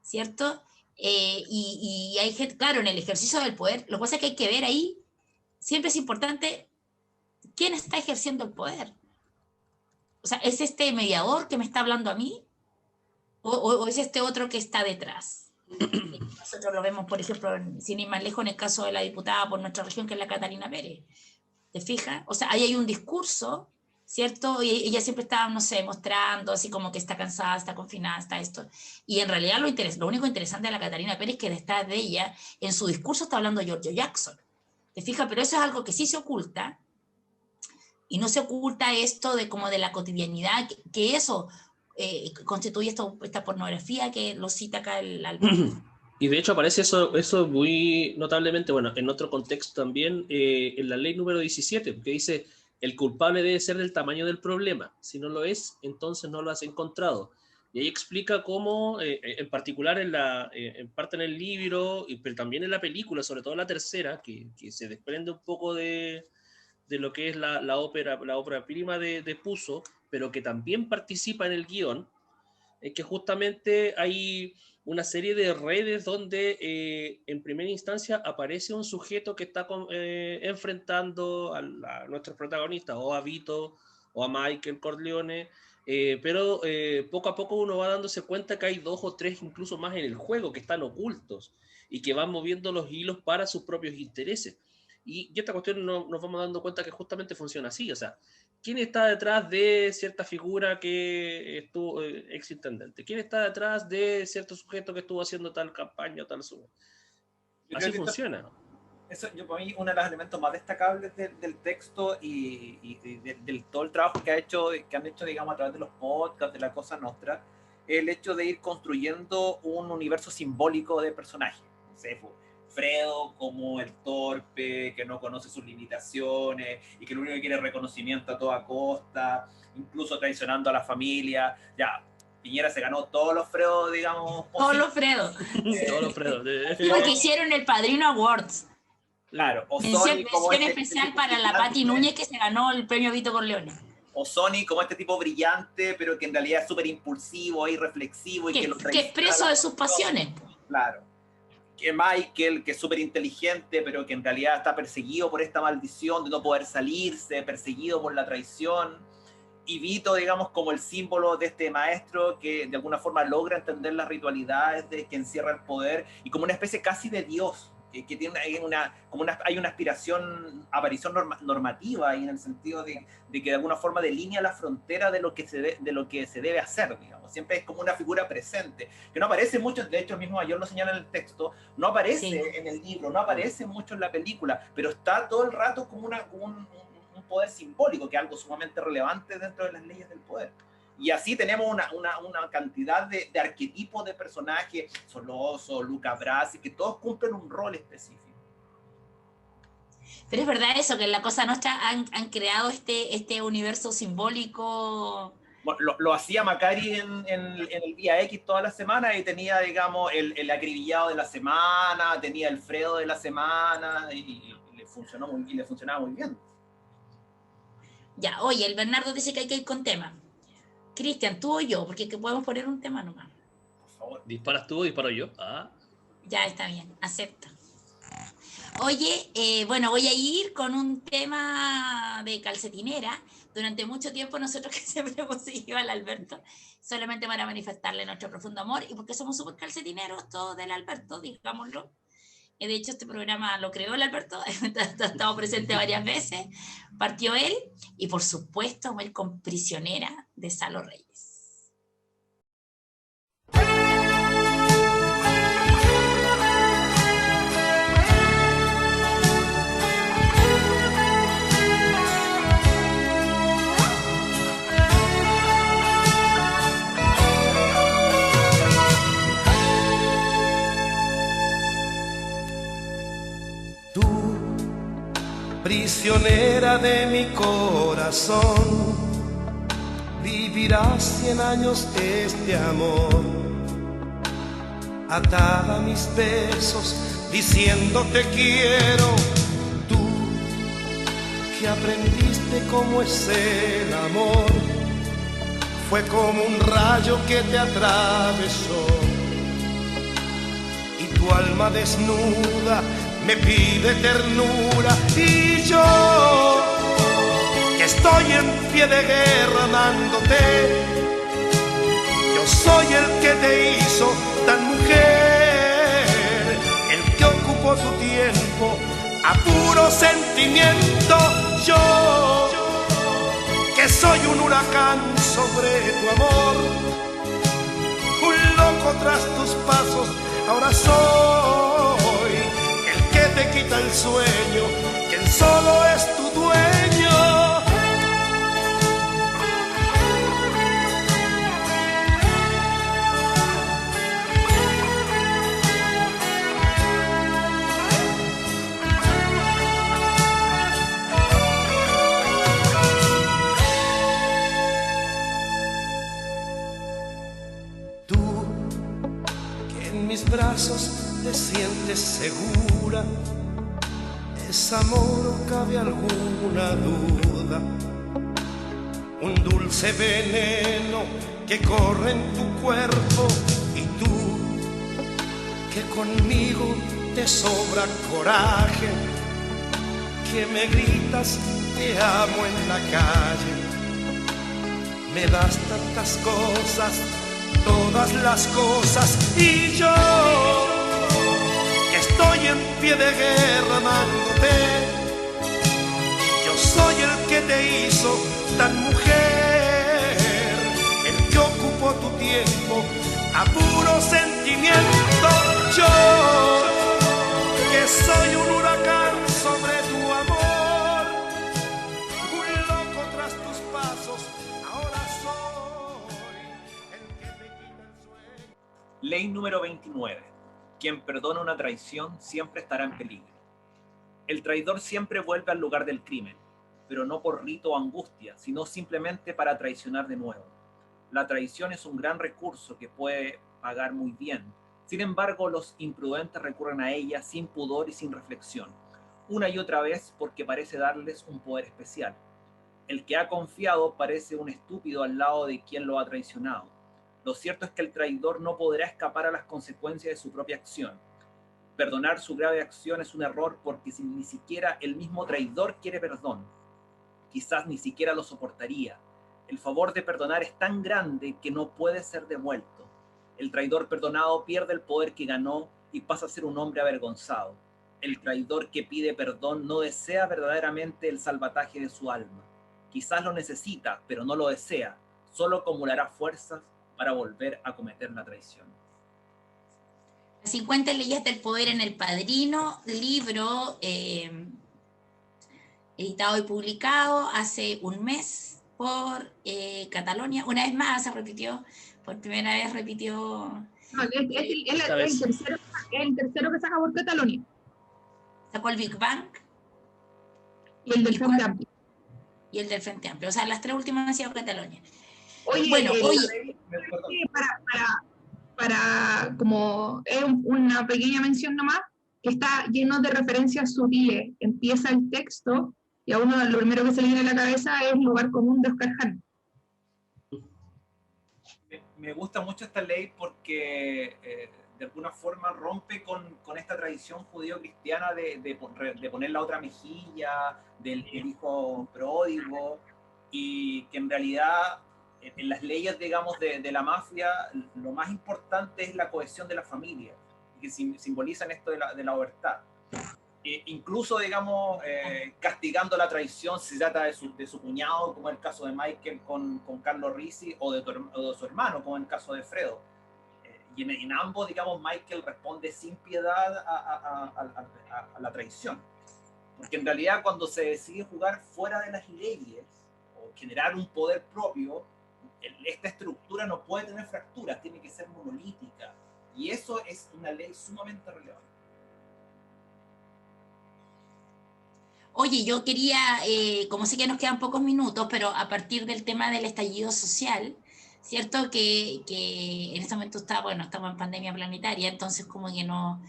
¿cierto? Y hay gente, claro, en el ejercicio del poder, lo que pasa es que hay que ver ahí, siempre es importante quién está ejerciendo el poder. O sea, ¿es este mediador que me está hablando a mí? ¿O es este otro que está detrás? Nosotros lo vemos, por ejemplo, sin ir más lejos, en el caso de la diputada por nuestra región, que es la Catalina Pérez. ¿Te fijas? O sea, ahí hay un discurso, ¿cierto? Y ella siempre está, no sé, mostrando así como que está cansada, está confinada, está esto. Y en realidad lo único interesante de la Catalina Pérez es que detrás de ella, en su discurso está hablando Giorgio Jackson. ¿Te fijas? Pero eso es algo que sí se oculta. Y no se oculta esto de como de la cotidianidad, que eso constituye esta pornografía que lo cita acá el álbum. Y de hecho aparece eso muy notablemente, bueno, en otro contexto también, en la ley número 17, que dice, el culpable debe ser del tamaño del problema. Si no lo es, entonces no lo has encontrado. Y ahí explica cómo, en particular en parte en el libro, pero también en la película, sobre todo la tercera, que se desprende un poco de lo que es la ópera prima de Puzo, pero que también participa en el guión, es que justamente hay una serie de redes donde en primera instancia aparece un sujeto que está enfrentando a nuestros protagonistas, o a Vito, o a Michael Corleone, pero poco a poco uno va dándose cuenta que hay 2 o 3 incluso más en el juego que están ocultos y que van moviendo los hilos para sus propios intereses. Y esta cuestión nos vamos dando cuenta que justamente funciona así, o sea, ¿quién está detrás de cierta figura que estuvo exintendente? ¿Quién está detrás de cierto sujeto que estuvo haciendo tal campaña o tal suma? Así funciona. Eso, para mí, uno de los elementos más destacables del texto y del todo el trabajo que han hecho, digamos, a través de los podcasts, de la Cosa Nostra, el hecho de ir construyendo un universo simbólico de personajes. No sé, Fredo como el torpe, que no conoce sus limitaciones y que lo único que quiere es reconocimiento a toda costa, incluso traicionando a la familia. Ya, Piñera se ganó todos los Fredos, digamos. Todos los Fredos. Todos los Fredos. Porque hicieron el Padrino Awards. Claro, o Sony como especial para la Pati Núñez, que se ganó el premio Vito Corleone. O Sony como este tipo brillante, pero que en realidad es súper impulsivo y reflexivo. Y que es preso de sus pasiones. Claro. Que Michael, que es súper inteligente, pero que en realidad está perseguido por esta maldición de no poder salirse, perseguido por la traición. Y Vito, digamos, como el símbolo de este maestro que de alguna forma logra entender las ritualidades de que encierra el poder y como una especie casi de Dios, que tiene hay una aparición normativa ahí, en el sentido de que de alguna forma delinea la frontera de lo que se debe hacer, digamos. Siempre es como una figura presente, que no aparece mucho, de hecho el mismo Mayor lo señala en el texto, no aparece en el libro, no aparece mucho en la película, pero está todo el rato como un poder simbólico, que es algo sumamente relevante dentro de las leyes del poder. Y así tenemos una cantidad de arquetipos de personajes, Soloso, Luca Brasi, que todos cumplen un rol específico. Pero es verdad eso, que en la Cosa Nostra han creado este universo simbólico Bueno, lo hacía Macari en el día X toda la semana y tenía, digamos, el acribillado de la semana, tenía el Fredo de la semana y le funcionaba muy bien. Ya, oye, el Bernardo dice que hay que ir con tema. Cristian, ¿tú o yo? Porque que podemos poner un tema nomás. Por favor. ¿Disparas tú o disparo yo? Ah. Ya, está bien, acepto. Oye, bueno, voy a ir con un tema de calcetinera. Durante mucho tiempo nosotros que siempre hemos seguido al Alberto, solamente para manifestarle nuestro profundo amor y porque somos súper calcetineros todos del Alberto, digámoslo. De hecho, este programa lo creó el Alberto, ha estado presente varias veces, partió él y por supuesto vamos a ir con Prisionera de Salo Reyes. Prisionera de mi corazón, vivirás 100 años este amor, atada a mis besos, diciendo te quiero. Tú que aprendiste cómo es el amor, fue como un rayo que te atravesó, y tu alma desnuda me pide ternura, y yo que estoy en pie de guerra amándote, yo soy el que te hizo tan mujer, el que ocupó tu tiempo a puro sentimiento, yo que soy un huracán sobre tu amor, un loco tras tus pasos, ahora soy que te quita el sueño, quien solo es tu dueño. Tú que en mis brazos te sientes segura, ¿es amor o cabe alguna duda? Un dulce veneno que corre en tu cuerpo, y tú que conmigo te sobra coraje, que me gritas te amo en la calle, me das tantas cosas, todas las cosas, y yo estoy en pie de guerra amándote, yo soy el que te hizo tan mujer, el que ocupó tu tiempo a puro sentimiento, yo que soy un huracán sobre tu amor, un loco tras tus pasos, ahora soy el que te quita el sueño. Ley número 29. Quien perdona una traición siempre estará en peligro. El traidor siempre vuelve al lugar del crimen, pero no por rito o angustia, sino simplemente para traicionar de nuevo. La traición es un gran recurso que puede pagar muy bien. Sin embargo, los imprudentes recurren a ella sin pudor y sin reflexión, una y otra vez porque parece darles un poder especial. El que ha confiado parece un estúpido al lado de quien lo ha traicionado. Lo cierto es que el traidor no podrá escapar a las consecuencias de su propia acción. Perdonar su grave acción es un error porque si ni siquiera el mismo traidor quiere perdón, quizás ni siquiera lo soportaría. El favor de perdonar es tan grande que no puede ser devuelto. El traidor perdonado pierde el poder que ganó y pasa a ser un hombre avergonzado. El traidor que pide perdón no desea verdaderamente el salvataje de su alma. Quizás lo necesita, pero no lo desea. Solo acumulará fuerzas para volver a cometer la traición. 50 leyes del poder en El Padrino, libro editado y publicado hace un mes por Catalonia. Una vez más se repitió, por primera vez repitió... No, es el tercero que saca por Catalonia. Sacó el Big Bang. Y el del Frente Amplio. Y el del Frente Amplio. O sea, las tres últimas han sido Catalonia. Oye, Bueno, para como es una pequeña mención nomás, que está lleno de referencias sutiles. Empieza el texto y a uno lo primero que se le viene a la cabeza es Lugar Común de Oscar Jani. Me gusta mucho esta ley porque de alguna forma rompe con esta tradición judío-cristiana de poner la otra mejilla, del hijo pródigo, y que en realidad en las leyes, digamos, de la mafia, lo más importante es la cohesión de la familia, que simbolizan esto de la libertad. Incluso, digamos, castigando la traición si se trata de su cuñado, como es el caso de Michael con Carlo Rizzi, o de su hermano, como en el caso de Fredo. Y en ambos, digamos, Michael responde sin piedad a la traición. Porque en realidad cuando se decide jugar fuera de las leyes, o generar un poder propio, esta estructura no puede tener fracturas, tiene que ser monolítica. Y eso es una ley sumamente relevante. Oye, yo quería, como sé que nos quedan pocos minutos, pero a partir del tema del estallido social, ¿cierto? Que en este momento estamos en pandemia planetaria, entonces como que no,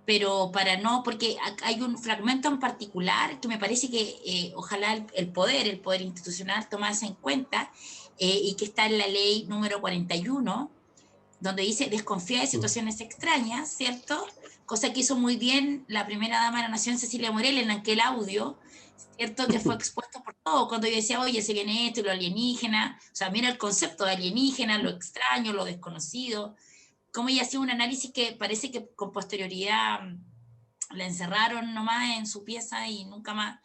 pero para no, porque hay un fragmento en particular que me parece que ojalá el poder institucional tomase en cuenta, y que está en la ley número 41, donde dice desconfía de situaciones extrañas, ¿cierto? Cosa que hizo muy bien la primera dama de la Nación, Cecilia Morel, en aquel audio, ¿cierto? Que fue expuesto por todo, cuando yo decía, oye, se viene esto y lo alienígena, o sea, mira el concepto de alienígena, lo extraño, lo desconocido, como ella hacía un análisis que parece que con posterioridad la encerraron nomás en su pieza y nunca más,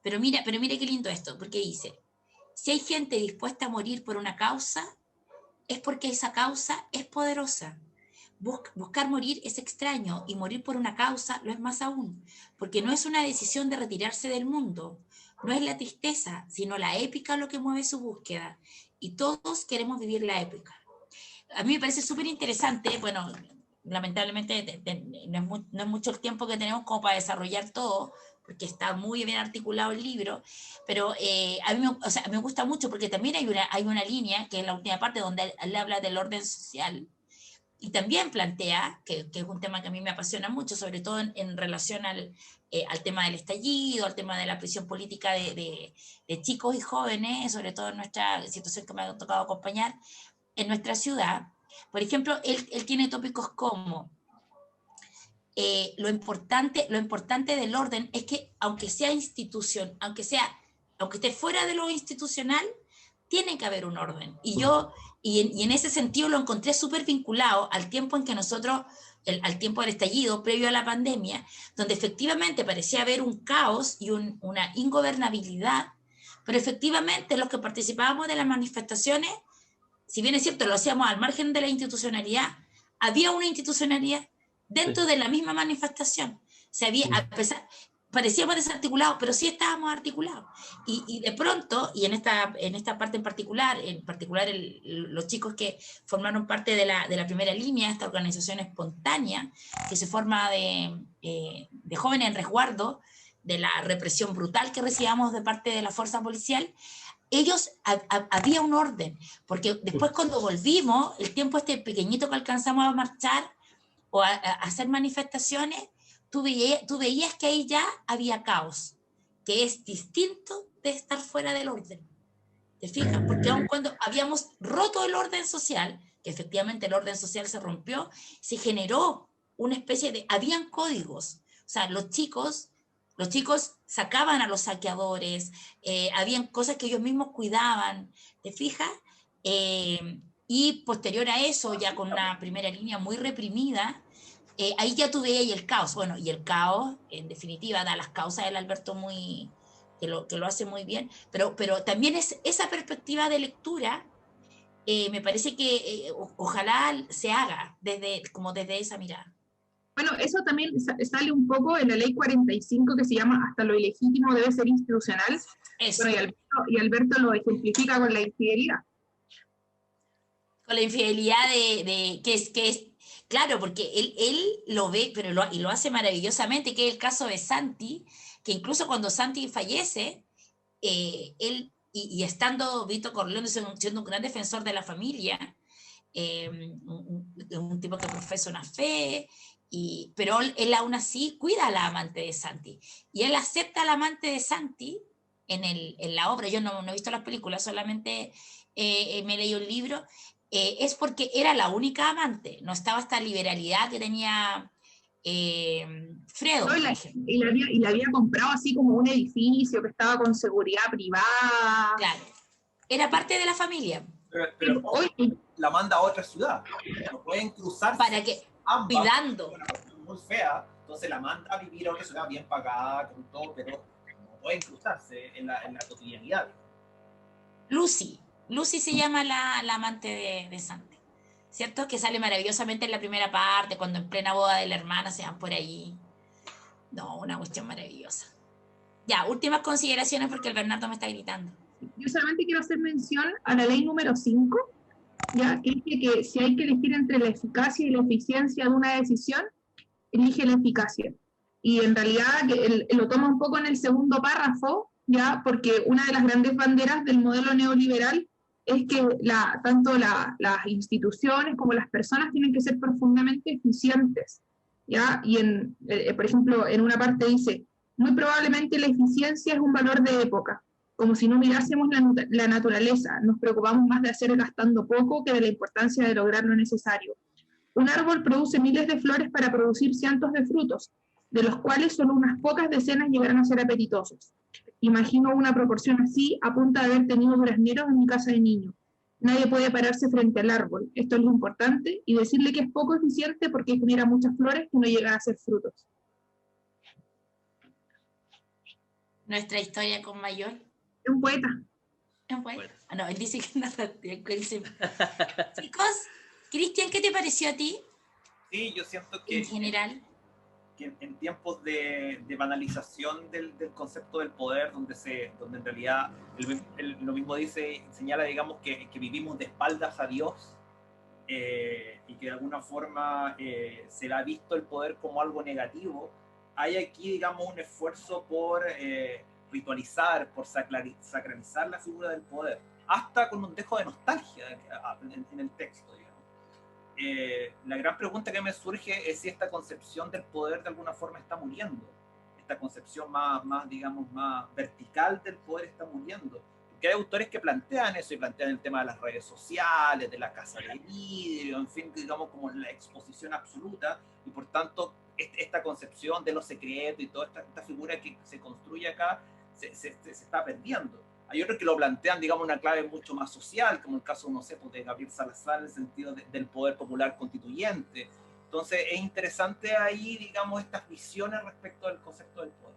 pero mira qué lindo esto, porque dice, si hay gente dispuesta a morir por una causa, es porque esa causa es poderosa. Buscar morir es extraño y morir por una causa lo es más aún, porque no es una decisión de retirarse del mundo, no es la tristeza, sino la épica lo que mueve su búsqueda, y todos queremos vivir la épica. A mí me parece súper interesante, bueno, lamentablemente no es mucho el tiempo que tenemos como para desarrollar todo, porque está muy bien articulado el libro, pero a mí me gusta mucho porque también hay una línea, que es la última parte, donde él habla del orden social, y también plantea, que es un tema que a mí me apasiona mucho, sobre todo en relación al tema del estallido, al tema de la prisión política de chicos y jóvenes, sobre todo en nuestra situación que me ha tocado acompañar en nuestra ciudad. Por ejemplo, él tiene tópicos como lo importante del orden es que aunque esté fuera de lo institucional, tiene que haber un orden. Y en ese sentido lo encontré súper vinculado al tiempo en que nosotros, al tiempo del estallido, previo a la pandemia, donde efectivamente parecía haber un caos y una ingobernabilidad, pero efectivamente los que participábamos de las manifestaciones, si bien es cierto, lo hacíamos al margen de la institucionalidad, había una institucionalidad dentro de la misma manifestación. Parecíamos desarticulados, pero sí estábamos articulados. Y de pronto, y en esta parte en particular los chicos que formaron parte de la primera línea, esta organización espontánea, que se forma de jóvenes en resguardo de la represión brutal que recibíamos de parte de la fuerza policial, ellos había un orden, porque después cuando volvimos, el tiempo pequeñito que alcanzamos a marchar o a hacer manifestaciones, tú veías que ahí ya había caos, que es distinto de estar fuera del orden. ¿Te fijas? Porque aun cuando habíamos roto el orden social, que efectivamente el orden social se rompió, se generó una especie de... Habían códigos. O sea, los chicos sacaban a los saqueadores, habían cosas que ellos mismos cuidaban, ¿te fijas? Y posterior a eso, ya con una primera línea muy reprimida, ahí ya tú veías el caos. Bueno, y el caos, en definitiva, da las causas del Alberto que lo hace muy bien, pero también es esa perspectiva de lectura, me parece que ojalá se haga desde esa mirada. Bueno, eso también sale un poco en la ley 45, que se llama Hasta lo ilegítimo debe ser institucional. Eso. Bueno, y Alberto lo ejemplifica con la infidelidad. Con la infidelidad que es claro, porque él lo ve, pero lo hace maravillosamente, que es el caso de Santi, que incluso cuando Santi fallece, él y estando Vito Corleone siendo un gran defensor de la familia, un tipo que profesa una fe, pero él aún así cuida a la amante de Santi, y él acepta a la amante de Santi en la obra. Yo no he visto las películas, solamente me leí un libro, es porque era la única amante, no estaba esta liberalidad que tenía Fredo. No, y la había comprado así como un edificio que estaba con seguridad privada. Claro, era parte de la familia. Pero hoy la manda a otra ciudad. No pueden cruzarse. Para que, ambas, cuidando. Muy fea, entonces la manda a vivir a otra ciudad bien pagada, con todo, pero no pueden cruzarse en la cotidianidad. Lucy se llama la amante de Santi, ¿cierto? Que sale maravillosamente en la primera parte, cuando en plena boda de la hermana se van por ahí. No, una cuestión maravillosa. Ya, últimas consideraciones porque el Bernardo me está gritando. Yo solamente quiero hacer mención a la ley número 5, ya, que dice que si hay que elegir entre la eficacia y la eficiencia de una decisión, elige la eficacia. Y en realidad lo toma un poco en el segundo párrafo, ya, porque una de las grandes banderas del modelo neoliberal es que tanto las instituciones como las personas tienen que ser profundamente eficientes, ¿ya? Y por ejemplo, en una parte dice, muy probablemente la eficiencia es un valor de época, como si no mirásemos la naturaleza, nos preocupamos más de hacer gastando poco que de la importancia de lograr lo necesario. Un árbol produce miles de flores para producir cientos de frutos, de los cuales solo unas pocas decenas llegarán a ser apetitosos. Imagino una proporción así a punta de haber tenido durazneros en mi casa de niño. Nadie puede pararse frente al árbol, esto es lo importante, y decirle que es poco eficiente porque genera muchas flores que no llegan a ser frutos. Nuestra historia con Mayor. Es un poeta. ¿Es un poeta? Ah, no, él dice que nada. Chicos, Cristian, ¿qué te pareció a ti? Sí, yo siento que... En general... que en tiempos de banalización del concepto del poder, donde en realidad lo mismo señala, digamos, que vivimos de espaldas a Dios, y que de alguna forma se le ha visto el poder como algo negativo, hay aquí, digamos, un esfuerzo por ritualizar, por sacralizar la figura del poder, hasta con un dejo de nostalgia en el texto, digamos. La gran pregunta que me surge es si esta concepción del poder de alguna forma está muriendo, esta concepción más digamos, más vertical del poder está muriendo, porque hay autores que plantean eso y plantean el tema de las redes sociales, de la casa de vidrio, en fin, digamos, como la exposición absoluta, y por tanto esta concepción de lo secreto y toda esta figura que se construye acá se está perdiendo. Hay otros que lo plantean, digamos, una clave mucho más social, como el caso, no sé, de Gabriel Salazar, en el sentido del poder popular constituyente. Entonces, es interesante ahí, digamos, estas visiones respecto al concepto del poder.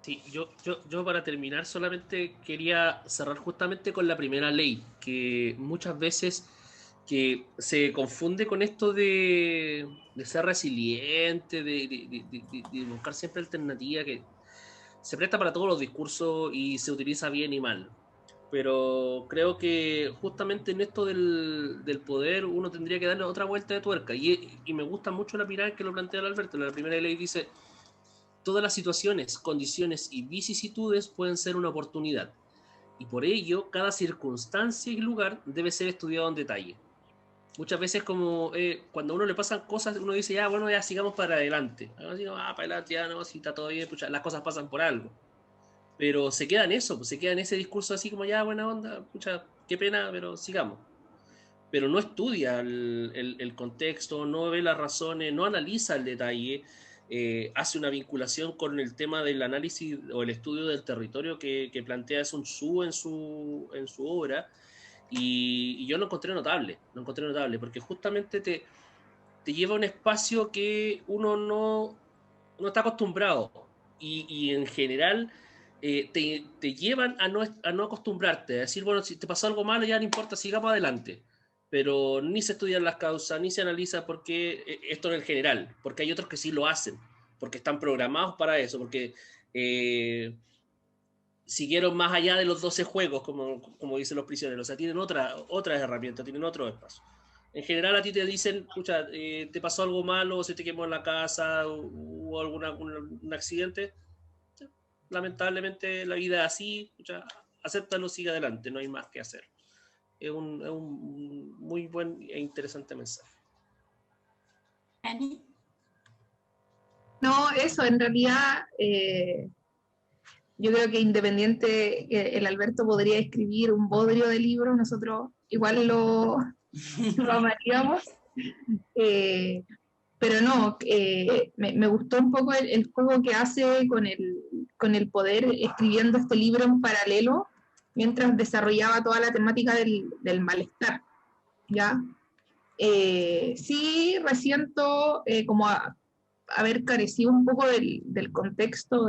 Sí, yo para terminar solamente quería cerrar justamente con la primera ley, que muchas veces que se confunde con esto de ser resiliente, de buscar siempre alternativa, que se presta para todos los discursos y se utiliza bien y mal. Pero creo que justamente en esto del poder uno tendría que darle otra vuelta de tuerca. Y me gusta mucho la mirada que lo plantea el Alberto. La primera ley dice, todas las situaciones, condiciones y vicisitudes pueden ser una oportunidad. Y por ello, cada circunstancia y lugar debe ser estudiado en detalle. Muchas veces como cuando a uno le pasan cosas, uno dice, ya, bueno, ya sigamos para adelante. Así, no, para adelante, ya, no, si está todo bien, pucha, las cosas pasan por algo. Pero se queda en eso, pues se queda en ese discurso así como, ya, buena onda, pucha, qué pena, pero sigamos. Pero no estudia el contexto, no ve las razones, no analiza el detalle, hace una vinculación con el tema del análisis o el estudio del territorio que plantea Sun Tzu en su obra. Y yo lo encontré notable, porque justamente te lleva a un espacio que uno no está acostumbrado, y en general te llevan a no acostumbrarte, a decir, bueno, si te pasó algo malo ya no importa, sigamos adelante, pero ni se estudian las causas, ni se analiza por qué, esto en el general, porque hay otros que sí lo hacen, porque están programados para eso, porque siguieron más allá de los 12 juegos, como dicen los prisioneros. O sea, tienen otras herramientas, tienen otro espacio. En general a ti te dicen, escucha, te pasó algo malo, se te quemó en la casa, hubo un accidente, lamentablemente la vida es así, ya, acéptalo, sigue adelante, no hay más que hacer. Es un muy buen e interesante mensaje. ¿Ani? No, eso, en realidad, yo creo que independiente, el Alberto podría escribir un bodrio de libros, nosotros igual lo amaríamos. Pero no, me gustó un poco el juego que hace con el poder escribiendo este libro en paralelo mientras desarrollaba toda la temática del malestar, ¿ya? Sí, resiento como haber carecido un poco del contexto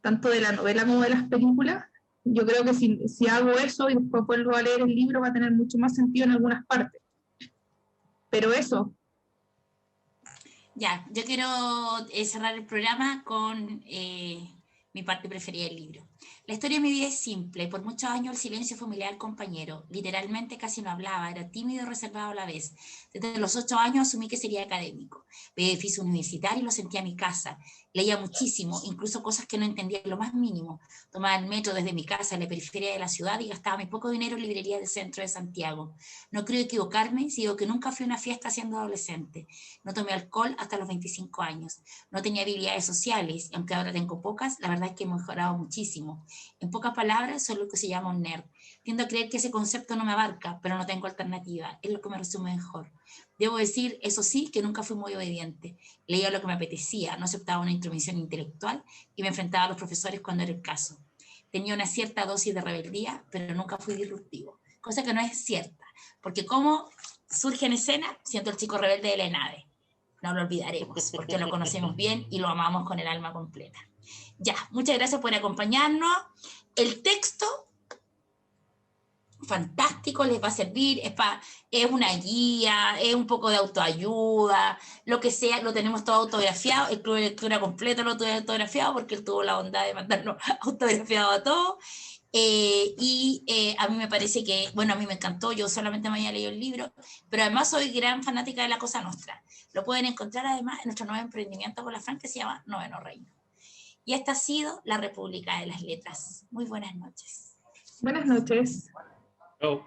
tanto de la novela como de las películas. Yo creo que si hago eso y después vuelvo a leer el libro va a tener mucho más sentido en algunas partes. Pero eso. Ya, yo quiero cerrar el programa con mi parte preferida del libro. La historia de mi vida es simple. Por muchos años el silencio fue mi leal compañero. Literalmente casi no hablaba, era tímido y reservado a la vez. Desde los 8 años asumí que sería académico. Veía edificios universitarios y lo sentía a mi casa. Leía muchísimo, incluso cosas que no entendía lo más mínimo. Tomaba el metro desde mi casa a la periferia de la ciudad y gastaba mi poco dinero en librerías del centro de Santiago. No creo equivocarme si digo que nunca fui a una fiesta siendo adolescente. No tomé alcohol hasta los 25 años. No tenía habilidades sociales, y aunque ahora tengo pocas, la verdad es que he mejorado muchísimo. En pocas palabras, soy lo que se llama un nerd. Tiendo a creer que ese concepto no me abarca, pero no tengo alternativa. Es lo que me resume mejor. Debo decir, eso sí, que nunca fui muy obediente. Leía lo que me apetecía, no aceptaba una intromisión intelectual y me enfrentaba a los profesores cuando era el caso. Tenía una cierta dosis de rebeldía, pero nunca fui disruptivo. Cosa que no es cierta, porque como surge en escena, siento el chico rebelde de la ENADE. No lo olvidaremos, porque lo conocemos bien y lo amamos con el alma completa. Ya, muchas gracias por acompañarnos. El texto, fantástico, les va a servir, es una guía, es un poco de autoayuda, lo que sea, lo tenemos todo autografiado, el club de lectura completo lo tuve autografiado porque él tuvo la bondad de mandarnos autografiado a todos. A mí me parece que, bueno, a mí me encantó, yo solamente me había leído el libro, pero además soy gran fanática de la Cosa Nostra. Lo pueden encontrar además en nuestro nuevo emprendimiento con la Fran que se llama Noveno Reino. Y esta ha sido la República de las Letras. Muy buenas noches. Buenas noches. Oh.